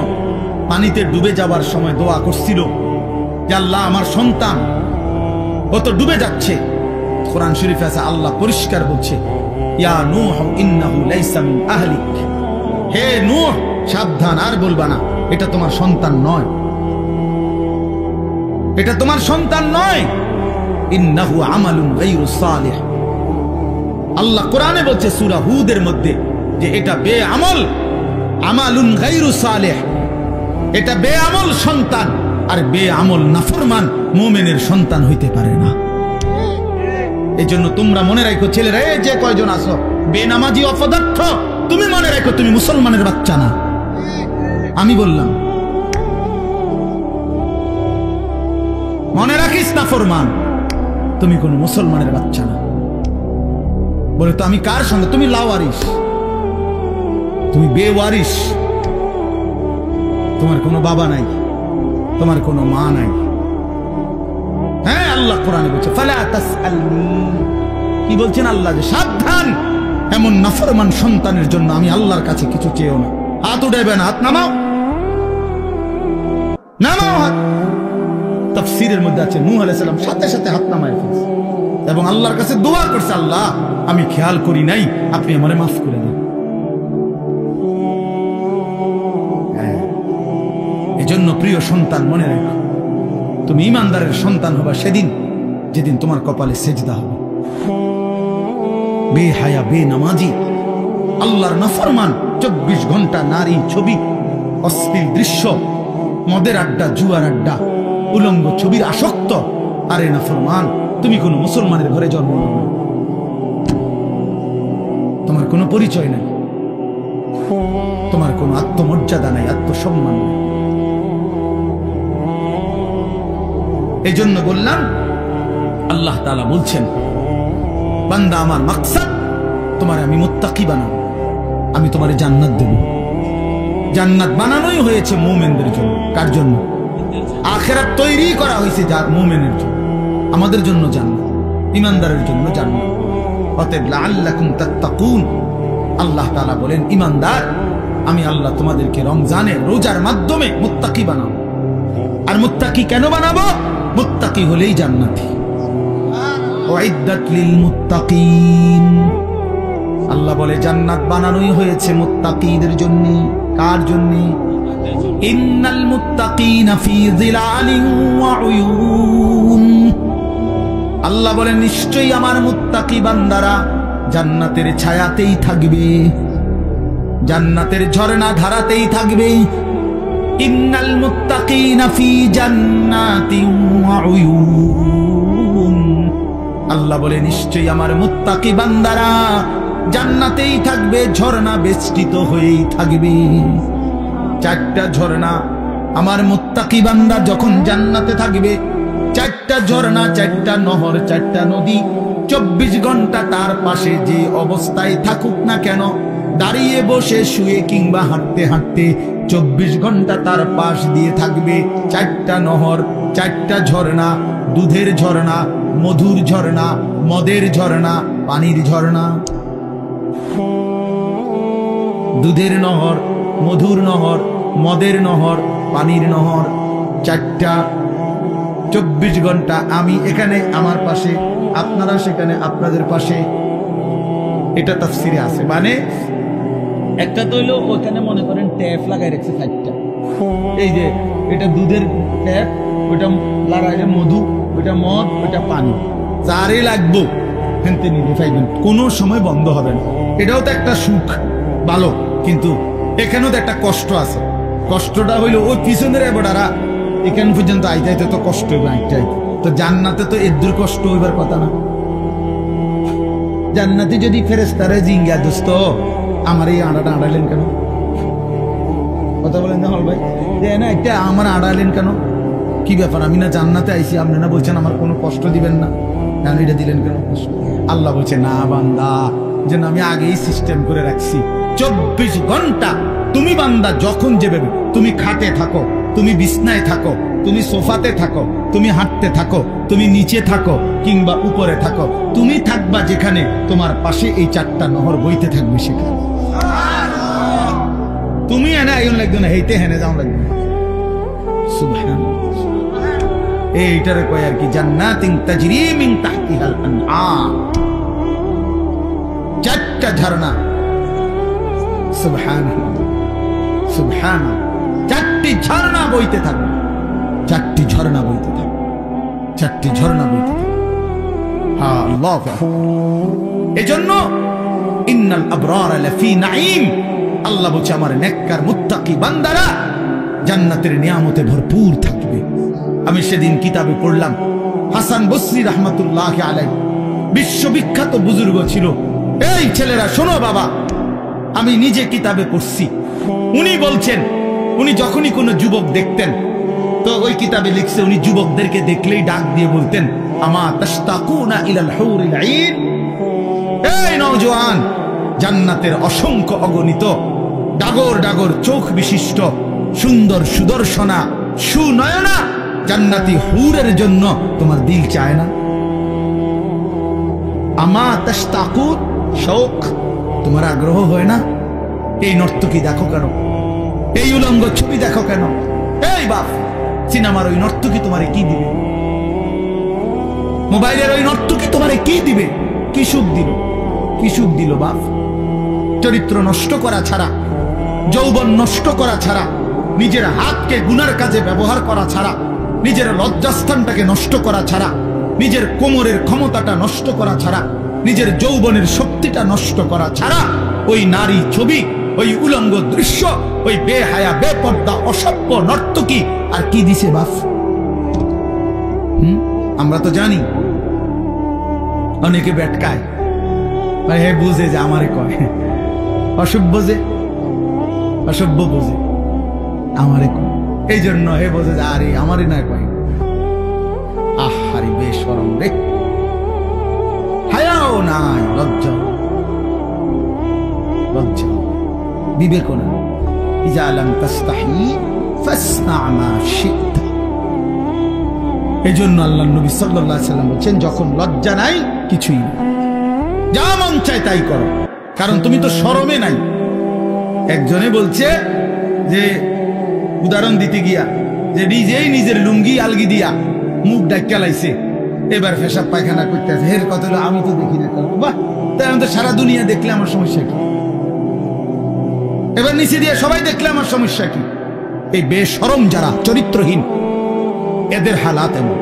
পানিতে ডুবে যাবার সময় দোয়া করছিল যে আল্লাহ আমার সন্তান ও তো ডুবে যাচ্ছে। কোরআন শরীফে আছে, আল্লাহ পরিষ্কার বলছে, ইয়া নূহ ইন্নাহু লাইসা মিন আহলিক, হে নূহ সাবধান, আর বলবা না, এটা তোমার সন্তান নয়, এটা তোমার সন্তান নয়। ইন্নাহু আমালুন গায়রু সালিহ। আল্লাহ কোরআনে বলছে সূরা হুদের মধ্যে যে এটা বেআমল, আমালুন গায়রু সালিহ, এটা বেআমল সন্তান। আর বেআমল নাফরমান মুমিনের সন্তান হইতে পারে না। এই জন্য তোমরা মনে রাখো ছেলেরা, এই যে কয়জন আছো বেনামাজি অপদার্থ, তুমি মনে রাখো তুমি মুসলমানের বাচ্চা না। আমি বললাম মনে রাখিস নাফরমান, তুমি কোন মুসলমানের বাচ্চা না। বলে তো আমি কার সঙ্গে? তুমি লাওয়ারিস, তুমি বেওয়ারিস, তোমার কোনো বাবা নাই, তোমার কোনো মা নাই। হ্যাঁ, আল্লাহ কোরআনে বলছে ফালা তাসআলনি, কি বলছেন আল্লাহ? যে সাবধান, এমন নাফরমান সন্তানের জন্য আমি আল্লাহর কাছে কিছু চেয়েও না। হাত উঠাইবে না, হাত নামাও, নামাও হাত। তাফসীরের মধ্যে আছে নূহ আলাইহিস সালাম সাথে সাথে হাত নামায় ফেলছে এবং আল্লাহর কাছে দোয়া করছে, আল্লাহ আমি খেয়াল করি নাই, আপনি আমারে মাফ করে দেন। এজন্য প্রিয় সন্তান মনে রাখো, তুমি ইমানদারের সন্তান হবা সেদিন যেদিন তোমার কপালে সেজদা হবে। বেহায়া, বেনামাজি, আল্লাহর নাফরমান, 24 ঘন্টা নারী ছবি, অশ্লীল দৃশ্য, মদের আড্ডা, জুয়ার আড্ডা, উলঙ্গ ছবির আসক্ত। আরে নাফরমান, তুমি কোন মুসলমানের ঘরে জন্ম নাও, তোমার কোনো পরিচয় নাই, তোমার কোনো আত্মমর্যাদা নাই, আত্মসম্মান নাই। এই জন্য বললাম, আল্লাহ তাআলা বলছেন, বান্দা আমার মাকসাদ তোমার আমি মুত্তাকি বানাবো, আমি তোমার জান্নাত দেব। জান্নাত বানানোই হয়েছে মুমিনদের জন্য। কার জন্য? আখিরাত তৈরি করা হয়েছে যার মুমিনের জন্য। আমাদের জন্য জান্নাত, ইমানদারের জন্য জান্নাত। অতএব লাআল্লাকুম তাত্তাকুন, আল্লাহ তাআলা বলেন ইমানদার, আমি আল্লাহ তোমাদেরকে রমজানে রোজার মাধ্যমে মুত্তাকি বানাবো। আর মুত্তাকি কেন বানাবো? মুত্তাকি হলেই জান্নাতি। উইদ্দাত লিল মুত্তাকিন, আল্লাহ বলে জান্নাত বানানোই হয়েছে মুত্তাকিদের জন্য। কার জন্য? ইন্নাল মুত্তাকিনা ফি যিলালিন ওয়া উয়ুন, আল্লাহ বলে নিশ্চয়ই আমার মুত্তাকি বান্দারা জান্নাতের ছায়াতেই থাকবে, জান্নাতের ঝর্ণা ধারাতেই থাকবে। ইন্নাল মুত্তাকিনা ফি জান্নাতিন ওয়া উয়ুন, আল্লাহ বলে নিশ্চয়ই আমার মুত্তাকি বান্দারা জান্নাতেই থাকবে, ঝর্ণা বেষ্টিত হয়েই থাকবে। চারটা ঝর্ণা আমার মুত্তাকি বান্দা যখন জান্নাতে থাকবে, চারটা ঝর্ণা, চারটা নহর, চারটা নদী 24 ঘন্টা তার পাশে যে অবস্থায় থাকুক না কেন, দাঁড়িয়ে বসে শুয়ে কিংবা হাঁটতে হাঁটতে 24 ঘন্টা তার পাশ দিয়ে থাকবে। চারটা নহর, চারটা ঝর্ণা, দুধের ঝর্ণা, মধুর ঝর্ণা, মদের ঝর্ণা, পানির ঝর্ণা। দুধের নহর, মধুর নহর, মদের নহর, পানির নহর, চারটা 24 ঘন্টা। আমি এখানে আমার পাশে, আপনারা সেখানে আপনাদের পাশে। এটা তাফসিরে আছে। মানে একটা তো হইলো ওখানে মনে করেন ট্যাপ লাগাই রাখছে 4টা, এই যে এটা দুধের ট্যাপ, ওইটা লাগাইলে মধু, ওইটা মদ, ওইটা পানি, যারে লাগবো হেনতে নিতে পাইবেন, কোনো সময় বন্ধ হবে না। এটাও তো একটা সুখ, ভালো, কিন্তু এখানেও তো একটা কষ্ট আছে। কষ্টটা হইলো ওই পিছনের এবারা এখান পর্যন্ত আইতে আইতে তো কষ্ট হইবে, আইতে আইতে। তো জান্নাতে তো এদুর কষ্ট হইবার কথা না। জান্নাতে যদি ফেরেশতারে জিঙ্গা দোস্ত আমার এই আড়াটা আড়াইলেন কেন, কথা বলেন না হল ভাই, না একটা আমার আড়াইলেন কেন, কি ব্যাপার, আমি না জান্নাতে আইছি, আপনি না বলছেন আমার কোনো কষ্ট দিবেন না, কেন এটা দিলেন কেন? আল্লাহ বলছে না বান্দা, যেন আমি আগেই সিস্টেম করে রাখছি 24 ঘন্টা তুমি বান্দা যখন যাবে, তুমি খাটে থাকো, তুমি বিছনায় থাকো, তুমি সোফাতে থাকো, তুমি হাঁটতে থাকো, তুমি নিচে থাকো কিংবা উপরে থাকো, তুমি থাকবা যেখানে, তোমার পাশে এই চারটা নহর বইতে থাকবে সেখানে। তুমি এনে আইন লাগবে না, হেইতে হেনে যাও লাগবে না। সুবহানাল্লাহ, এইটারে কয় আর কি জান্নাতিন তাজরি মিন তাহতিহাল আনহার, চারটা ঝর্ণা। সুবহানাল্লাহ, সুবহানাল্লাহ, চারটি ঝর্ণা বইতে থাকবে, চারটি ঝর্ণা বইতে থাকবে, চারটি ঝর্ণা বইতে থাকবে। হ্যাঁ, আল্লাহ। এজন্য ইন্নাল আবরার লাফি নাঈম, আল্লাহ বলছে আমার নেককার মুত্তাকি বান্দারা জান্নাতের নিয়ামতে ভরপুর থাকবে। আমি সেদিন কিতাবে পড়লাম, হাসান বসরি রাহমাতুল্লাহ আলাইহি বিশ্ববিখ্যাত বুজুর্গ ছিল। এই ছেলেরা শোনো বাবা, আমি নিজে কিতাবে পড়ছি। উনি বলছেন, উনি যখনই কোনো যুবক দেখতেন, তো ওই কিতাবে লিখছে উনি যুবকদেরকে দেখলেই ডাক দিয়ে বলতেন, আমা তাশতাকুনা ইলাল হুরিল আইন, এই নওজোয়ান, জান্নাতের অসংখ্য অগণিত ডাগর ডাগর চোখ বিশিষ্ট সুন্দর সুদর্শনা সুনয়না জান্নাতি হুরের জন্য তোমার দিল চায় না? আমা তাশতাকুন, শৌক, তোমার আগ্রহ হয় না? এই নর্তকী দেখো কেন, এই উলঙ্গ ছবি দেখো কেন? এই বাপ, সিনেমার ওই নর্তকী তোমারে কি দিবে? মোবাইলের ওই নর্তকী তোমারে কি দিবে? কি সুখ দিল? কি সুখ দিল বাপ? চরিত্র নষ্ট করা ছাড়া, যৌবন নষ্ট করা ছাড়া, নিজের হাতকে গুনার কাজে ব্যবহার করা ছাড়া, নিজের লজ্জাস্থানটাকে নষ্ট করা ছাড়া, নিজের কোমরের ক্ষমতাটা নষ্ট করা ছাড়া, নিজের যৌবনের শক্তিটা নষ্ট করা ছাড়া ওই নারী ছবি, ওই উলঙ্গ দৃশ্য, ওই বেহায়া বেপর্দা অসভ্য নর্তকী আর কি দিছে বাপ? আমরা তো জানি অনেকে বেটকায়, হে বুঝে যে আমারে কয়, অসভ্য যে অসভ্য বুঝে আমারে কয়, এই জন্য হে বোঝে যে আরে আমারে না কয়। আহারে বেশরম রে, হায়াও নাই, লজ্জা লজ্জা বিবেক না। ইজা লাম তাস্তাহি ফাসনা মা শি'তা। এজন্য আল্লাহর নবী সাল্লাল্লাহু আলাইহি ওয়াসাল্লাম বলেন, যখন লজ্জা নাই কিছুই না, যা মন চায় তাই করো, কারণ তুমি তো শরমে নাই। একজনে বলছে যে, উদাহরণ দিতে গিয়া, যে নিজেই নিজের লুঙ্গি আলগি দিয়া মুখ ডাক্কা লাইছে, এবার পেশাব পায়খানা করতে আছে। এর কথা হলো আমি তো দেখি না। বাহ, তাই আমি তো সারা দুনিয়া দেখলে আমার সমস্যা কি? এবার নিচে দিয়ে সবাই দেখলে আমার সমস্যা কি? এই বেশরম যারা চরিত্রহীন, এদের হালাত এমন।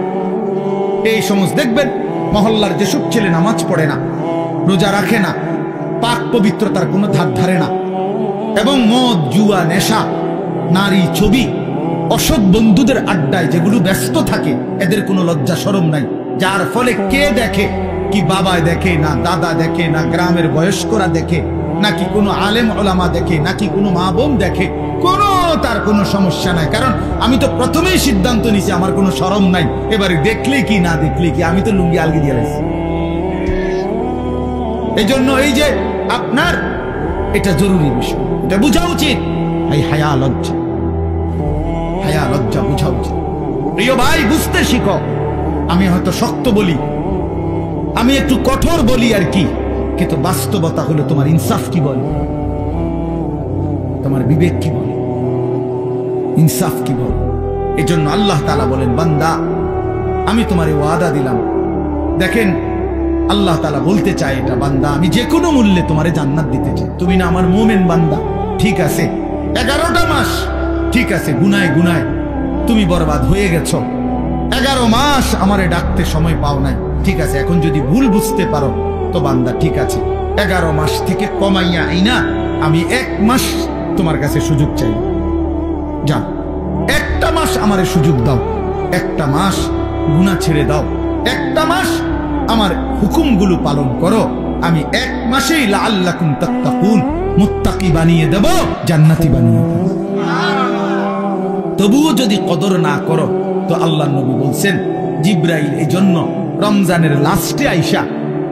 এই সমস্ত দেখবেন মহল্লার যেসব ছেলে নামাজ পড়ে না, রোজা রাখে না, পাক পবিত্রতার কোনো ধার ধারে না, এবং মদ জুয়া নেশা নারী ছবি অসৎ বন্ধুদের আড্ডায় যেগুলো ব্যস্ত থাকে, এদের কোনো লজ্জা শরম নাই, যার ফলে কে দেখে, কি বাবা দেখে না, দাদা দেখে না, গ্রামের বয়স্করা দেখে নাকি কোনো আলেম ওলামা দেখে নাকি কোনো মা বোন দেখে, কোনো তার কোনো সমস্যা নাই। কারণ আমি তো প্রথমেই সিদ্ধান্ত নিছি আমার কোনো শরম নাই, এবারে দেখলে কি না দেখলে কি, আমি তো লুঙ্গি আলগি দিয়ে রাখছি। এই জন্য এই যে আপনার এটা জরুরি বিষয়, এটা বোঝা উচিত। এই হায়া লজ্জা, হায়া লজ্জা বোঝা উচিত। প্রিয় ভাই, বুঝতে শিখো। আমি হয়তো শক্ত বলি, আমি একটু কঠোর বলি আর কি, কিন্তু বাস্তবতা হলো তোমার ইনসাফ কি বলে, তোমার বিবেক কি বলে, ইনসাফ কি বলে। এই জন্য আল্লাহ তাআলা বলেন, বান্দা আমি তোমারে ওয়াদা দিলাম। দেখেন আল্লাহ তাআলা বলতে চায় এটা, বান্দা আমি যে কোনো মূল্যে তোমারে জান্নাত দিতে চাই। তুমি না আমার মুমিন বান্দা, ঠিক আছে 11টা মাস, ঠিক আছে গুনায় গুনায় তুমি বরবাদ হয়ে গেছো, 11 মাস আমারে ডাকতে সময় পাও নাই, ঠিক আছে। এখন যদি ভুল বুঝতে পারো তো বান্দা ঠিক আছে, 11 মাস থেকে কমাইয়া আইনা আমি 1 মাস তোমার কাছে সুযোগ চাই। যাও, 1টা মাস আমারে সুযোগ দাও, 1টা মাস গুনাহ ছেড়ে দাও, 1টা মাস আমার হুকুমগুলো পালন করো, আমি 1 মাসেই লাআল্লাকুম তাত্তাকুন মুত্তাকি বানিয়ে দেব, জান্নাতি বানিয়ে দেব। তবুও যদি কদর না করো তো আল্লাহর নবী বলছেন, জিব্রাইল এই জন্য রমজানের লাস্টে আইসা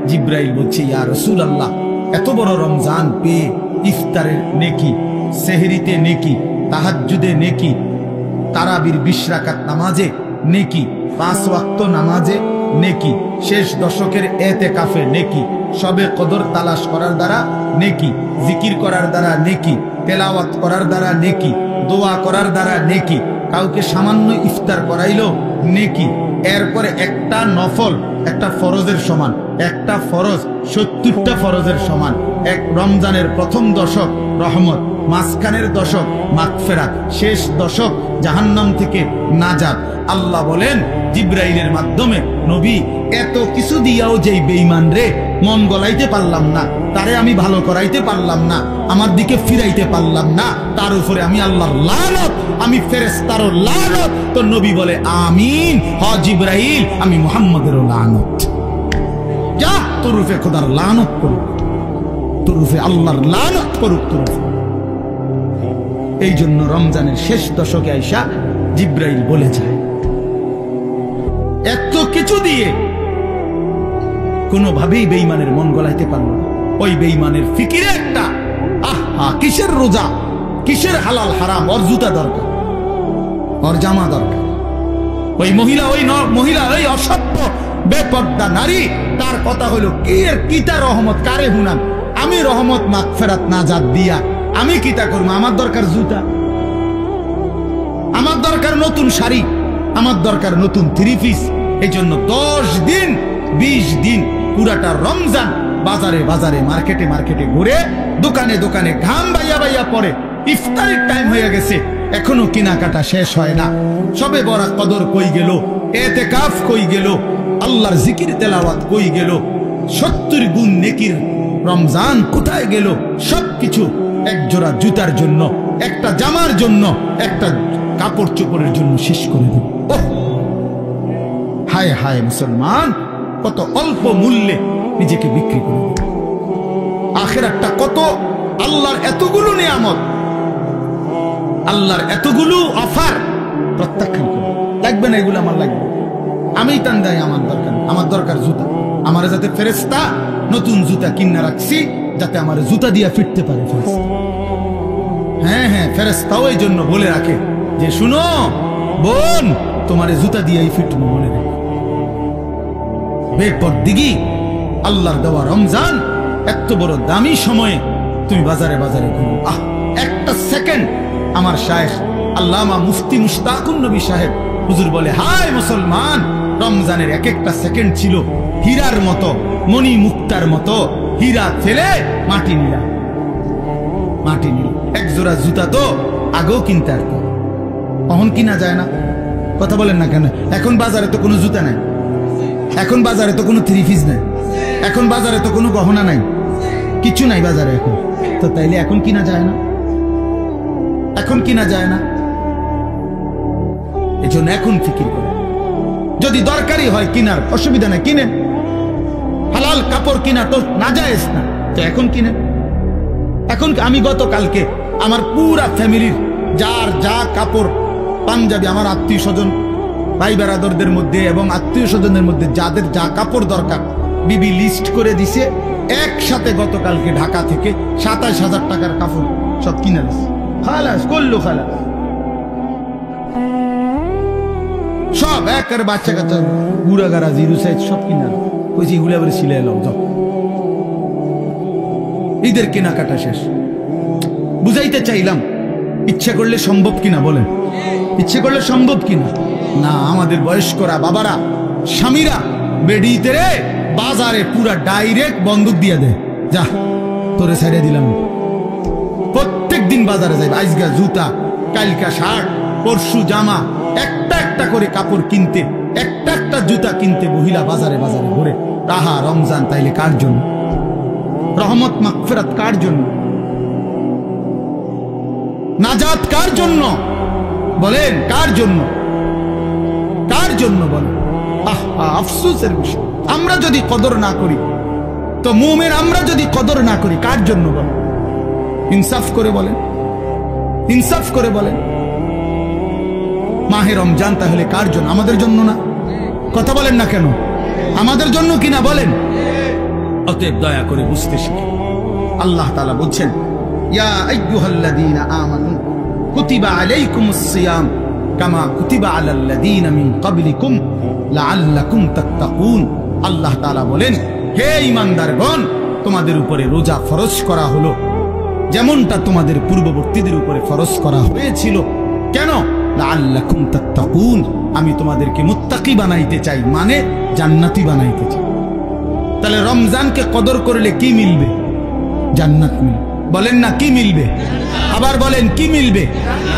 জিব্রাইল বলছে, ইয়া রাসূলুল্লাহ এত বড় রমজান পেয়ে ইফতারের নেকি, সেহরিতে নেকি, তাহাজ্জুদে নেকি, তারাবির 20 রাকাত নামাজে নেকি, 5 ওয়াক্ত নামাজে নেকি, শেষ দশকের এতেকাফে নেকি, সবে কদর তালাশ করার দ্বারা নেকি, জিকির করার দ্বারা নেকি, তেলাওয়াত করার দ্বারা নেকি, দোয়া করার দ্বারা নেকি, কাউকে সামান্য ইফতার করাইলো নেকি, এরপরে একটা নফল একটা ফরজের সমান, একটা ফরজ 70টা ফরজের সমান, এক রমজানের প্রথম দশক রহমত, মাঝখানের দশক মাগফিরাত, শেষ দশক জাহান্নাম থেকে নাজাত। আল্লাহ বলেন জিব্রাইলের মাধ্যমে, নবী এত কিছু দিয়াও যেই বেঈমান রে মন গলাইতে পারলাম না, তারে আমি ভালো করাইতে পারলাম না, আমার দিকে ফিরাইতে পারলাম না, তার উপরে আমি আল্লাহর লানত, আমি ফেরেশতারও লানত। তো নবী বলে আমিন, হ জিব্রাইল আমি মুহাম্মদেরও লানত। যা তোর উপরে খোদার লানত করুক, তোর উপরে আল্লাহর লানত করুক তোর উপরে। এই জন্য রমজানের শেষ দশকে আইসা জিব্রাইল বলে যায়, এত কিছু দিয়ে কোনোভাবেই বেঈমানের মন গলাইতে পারল না। ওই বেঈমানের ফিকিরে একটা, আহা কিসের রোজা, কিসের হালাল হারাম, ওর জুতা দরকার, ওর জামা দরকার। ওই মহিলা ওই অসভ্য বেপর্দা নারী, তার কথা হলো কি এর কিতা রহমত কারে হুনাম, আমি রহমত মাগফিরাত নাজাত দিয়া আমি কিতা করবো, আমার দরকার জুতা, আমার দরকার নতুন শাড়ি, আমার দরকার নতুন 3 পিস। এই জন্য 10 দিন 20 দিন পুরাটা রমজান বাজারে বাজারে মার্কেটে মার্কেটে ঘুরে, দোকানে দোকানে ঘাম বাইয়া বাইয়া পড়ে, ইফতারের টাইম হয়ে গেছে এখনো কেনাকাটা শেষ হয় না, সবে বরাত কদর কই গেল, এতেকাফ কই গেল, আল্লাহর জিকির তেলাওয়াত কই গেল, 70 গুণ নেকির রমজান কোথায় গেল, সবকিছু এক জোড়া জুতার জন্য, একটা জামার জন্য, একটা কাপড় চোপড়ের জন্য শেষ করে দিল। হায় হায় মুসলমান, কত অল্প মূল্যে নিজেকে বিক্রি করে দিল। আখিরাতটা কত, আল্লাহর এতগুলো নিয়ামত, আল্লাহর এতগুলো অফার প্রত্যাখ্যান করে, লাগবে না এগুলো, আমার লাগবে, আমি টান দেয়, আমার দরকার জুতা, আমার যাতে ফেরেশতা নতুন জুতা কিনে রাখছি যাতে আমার জুতা দিয়া ফিরতে পারে ফেরেশতা। হ্যাঁ হ্যাঁ, ফেরেশতাও এই জন্য বলে রাখে যে শুনো বোন, তোমার জুতা দিয়েই ফিটবো, মনে রেখো। বেপরদিগি আল্লাহর দেওয়া রমজান, এত বড় দামি সময়ে তুমি বাজারে বাজারে ঘুরো। একটা সেকেন্ড, আমার শায়েখ আল্লামা মুফতি মুশতাকুন নবী সাহেব হুজুর বলে, হায় মুসলমান, রমজানের এক একটা সেকেন্ড ছিল হীরার মতো, মণি মুক্তার মতো, হীরা ফেলে মাটি নিলা, মাটি নিল। এক জোড়া জুতা তো আগেও কিনতে আর কখন কিনা যায় না, কথা বলেন না কেন? এখন বাজারে তো কোনো জুতা নাই, এখন বাজারে তো কোনো 3 পিস নাই, এখন বাজারে তো কোনো গহনা নাই, কিছু নাই বাজারে এখন। তো তাইলে এখন কিনা যায় না, এখন কিনা যায় না। এজন্য এখন ফিকির করেন। যদি দরকারি হয় কিনার, অসুবিধা নেই, কিনেন। হালাল কাপড় কিনা তো নাজায়েজ না, তো এখন কিনেন। এখন আমি গতকালকে আমার পুরা ফ্যামিলির যার যা কাপড় পাঞ্জাবি, আমার আত্মীয় স্বজন ভাই বেরাদরদের মধ্যে এবং আত্মীয় স্বজনের মধ্যে যাদের যা কাপড় দরকার বিবি লিস্ট করে দিছে, একসাথে গতকালকে ঢাকা থেকে 27,000 টাকার কাপড় সব কিনে দিছে। খালাস করলো, খালাস সব একের বাচ্চা কাচ্চা গুড়া গাড়া জিরো সাইজ সব কিনা ওই যে গুলা সিলাই এলাম। ঈদের কেনাকাটা শেষ। বুঝাইতে চাইলাম ইচ্ছে করলে সম্ভব কিনা বলেন, ইচ্ছে করলে সম্ভব কিনা? না, আমাদের বয়স্করা বাবারা স্বামীরা বেডিতে রে বাজারে পুরা ডাইরেক্ট বন্দুক দিয়ে দেয়, যা তোরে ছেড়ে দিলাম। প্রত্যেক দিন বাজারে যাই, আজগা জুতা, কালকা শার্ট, পরশু জামা, একটা একটা করে কাপড় কিনতে, একটা একটা জুতা কিনতে মহিলা বাজারে বাজারে ঘুরে। রাহা রমজান তাইলে কার জন্য? রহমত মাগফিরাত কার জন্য? নাজাত কার জন্য বলেন? কার জন্য? কার জন্য বলেন? আফসোসের বিষয়, আমরা যদি কদর না করি তো মুমিন, আমরা যদি কদর না করি কার জন্য বলেন? ইনসাফ করে বলেন, ইনসাফ করে বলেন। মাহে রমজান তাহলে কার জন্য? আমাদের জন্য না? কথা বলেন না কেন? আমাদের জন্য কিনা বলেন? অতএব দয়া করে বুঝতে শিখি। আল্লাহ তাআলা বলছেন, ইয়া আইয়ুহাল্লাযীনা আমানু কুতিবা আলাইকুমুস সিয়াম কামা কুতিবা আলাল্লাযীনা মিন ক্বাবলিকুম লাআল্লাকুম তাত্তাকুন। আল্লাহ তাআলা বলেন, হে ঈমানদারগণ, তোমাদের উপরে রোজা ফরজ করা হলো যেমনটা তোমাদের পূর্ববর্তীদের উপরে ফরজ করা হয়েছিল। কেন? লাআল্লাকুম তাত্তাকুন, আমি তোমাদেরকে মুত্তাকি বানাইতে চাই, মানে জান্নাতি বানাইতে চাই। তাহলে রমজানকে কদর করলে কি মিলবে? জান্নাত মিলবে। বলেন না কি মিলবে? আবার বলেন কি মিলবে?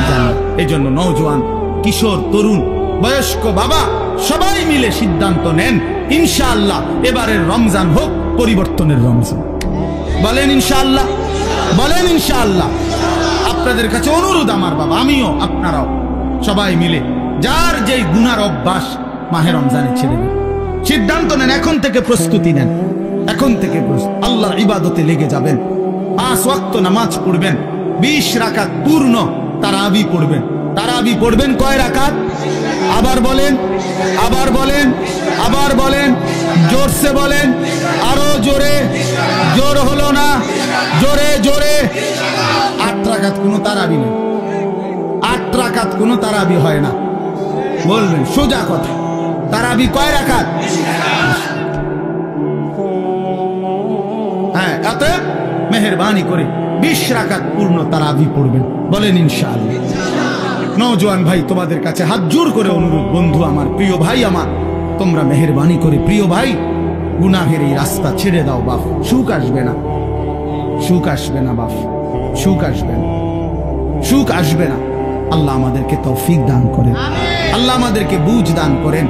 জান্নাত। এজন্য নওজোয়ান, কিশোর, তরুণ, বয়স্ক, বাবা সবাই মিলে সিদ্ধান্ত নেন, ইনশাআল্লাহ এবারের রমজান হোক পরিবর্তনের রমজান। বলেন ইনশাআল্লাহ, বলেন ইনশাআল্লাহ। আপনাদের কাছে অনুরোধ আমার বাবা, আমিও আপনারাও সবাই মিলে যার যেই গুনার অভ্যাস মাহে রমজানে ছেড়ে দেন। সিদ্ধান্ত নেন, এখন থেকে প্রস্তুতি নেন, এখন থেকে আল্লাহর ইবাদতে লেগে যাবেন। 5 ওয়াক্ত নামাজ পড়বেন, 20 রাকাত পূর্ণ তারাবি পড়বেন। তারাবি পড়বেন কয় রাকাত? আবার বলেন, আবার বলেন, আবার বলেন, জোরসে বলেন, আরো জোরে। জোর হলো না, জোরে জোরে। 8 রাকাত কোনো তারাবি নেই, 8 রাকাত কোনো তারাবি হয় না। বলবেন সোজা কথা, তারাবি কয় রাকাত? হ্যাঁ, অতএব মেহেরবানি করে 20 রাকাত পূর্ণ তারাবি পড়বেন। বলেন ইনশাআল্লাহ। নওজোয়ান ভাই, তোমাদের কাছে হাত জোর করে অনুরোধ, বন্ধু আমার, প্রিয় ভাই আমার, তোমরা মেহেরবানি করে, প্রিয় ভাই, গুনাহের এই রাস্তা ছেড়ে দাও বাপ। সুখ আসবে না, সুখ আসবে না বাপ, সুখ আসবে না, সুখ আসবে না। আল্লাহ আমাদেরকে তৌফিক দান করেন, আল্লাহ আমাদেরকে বুঝ দান করেন।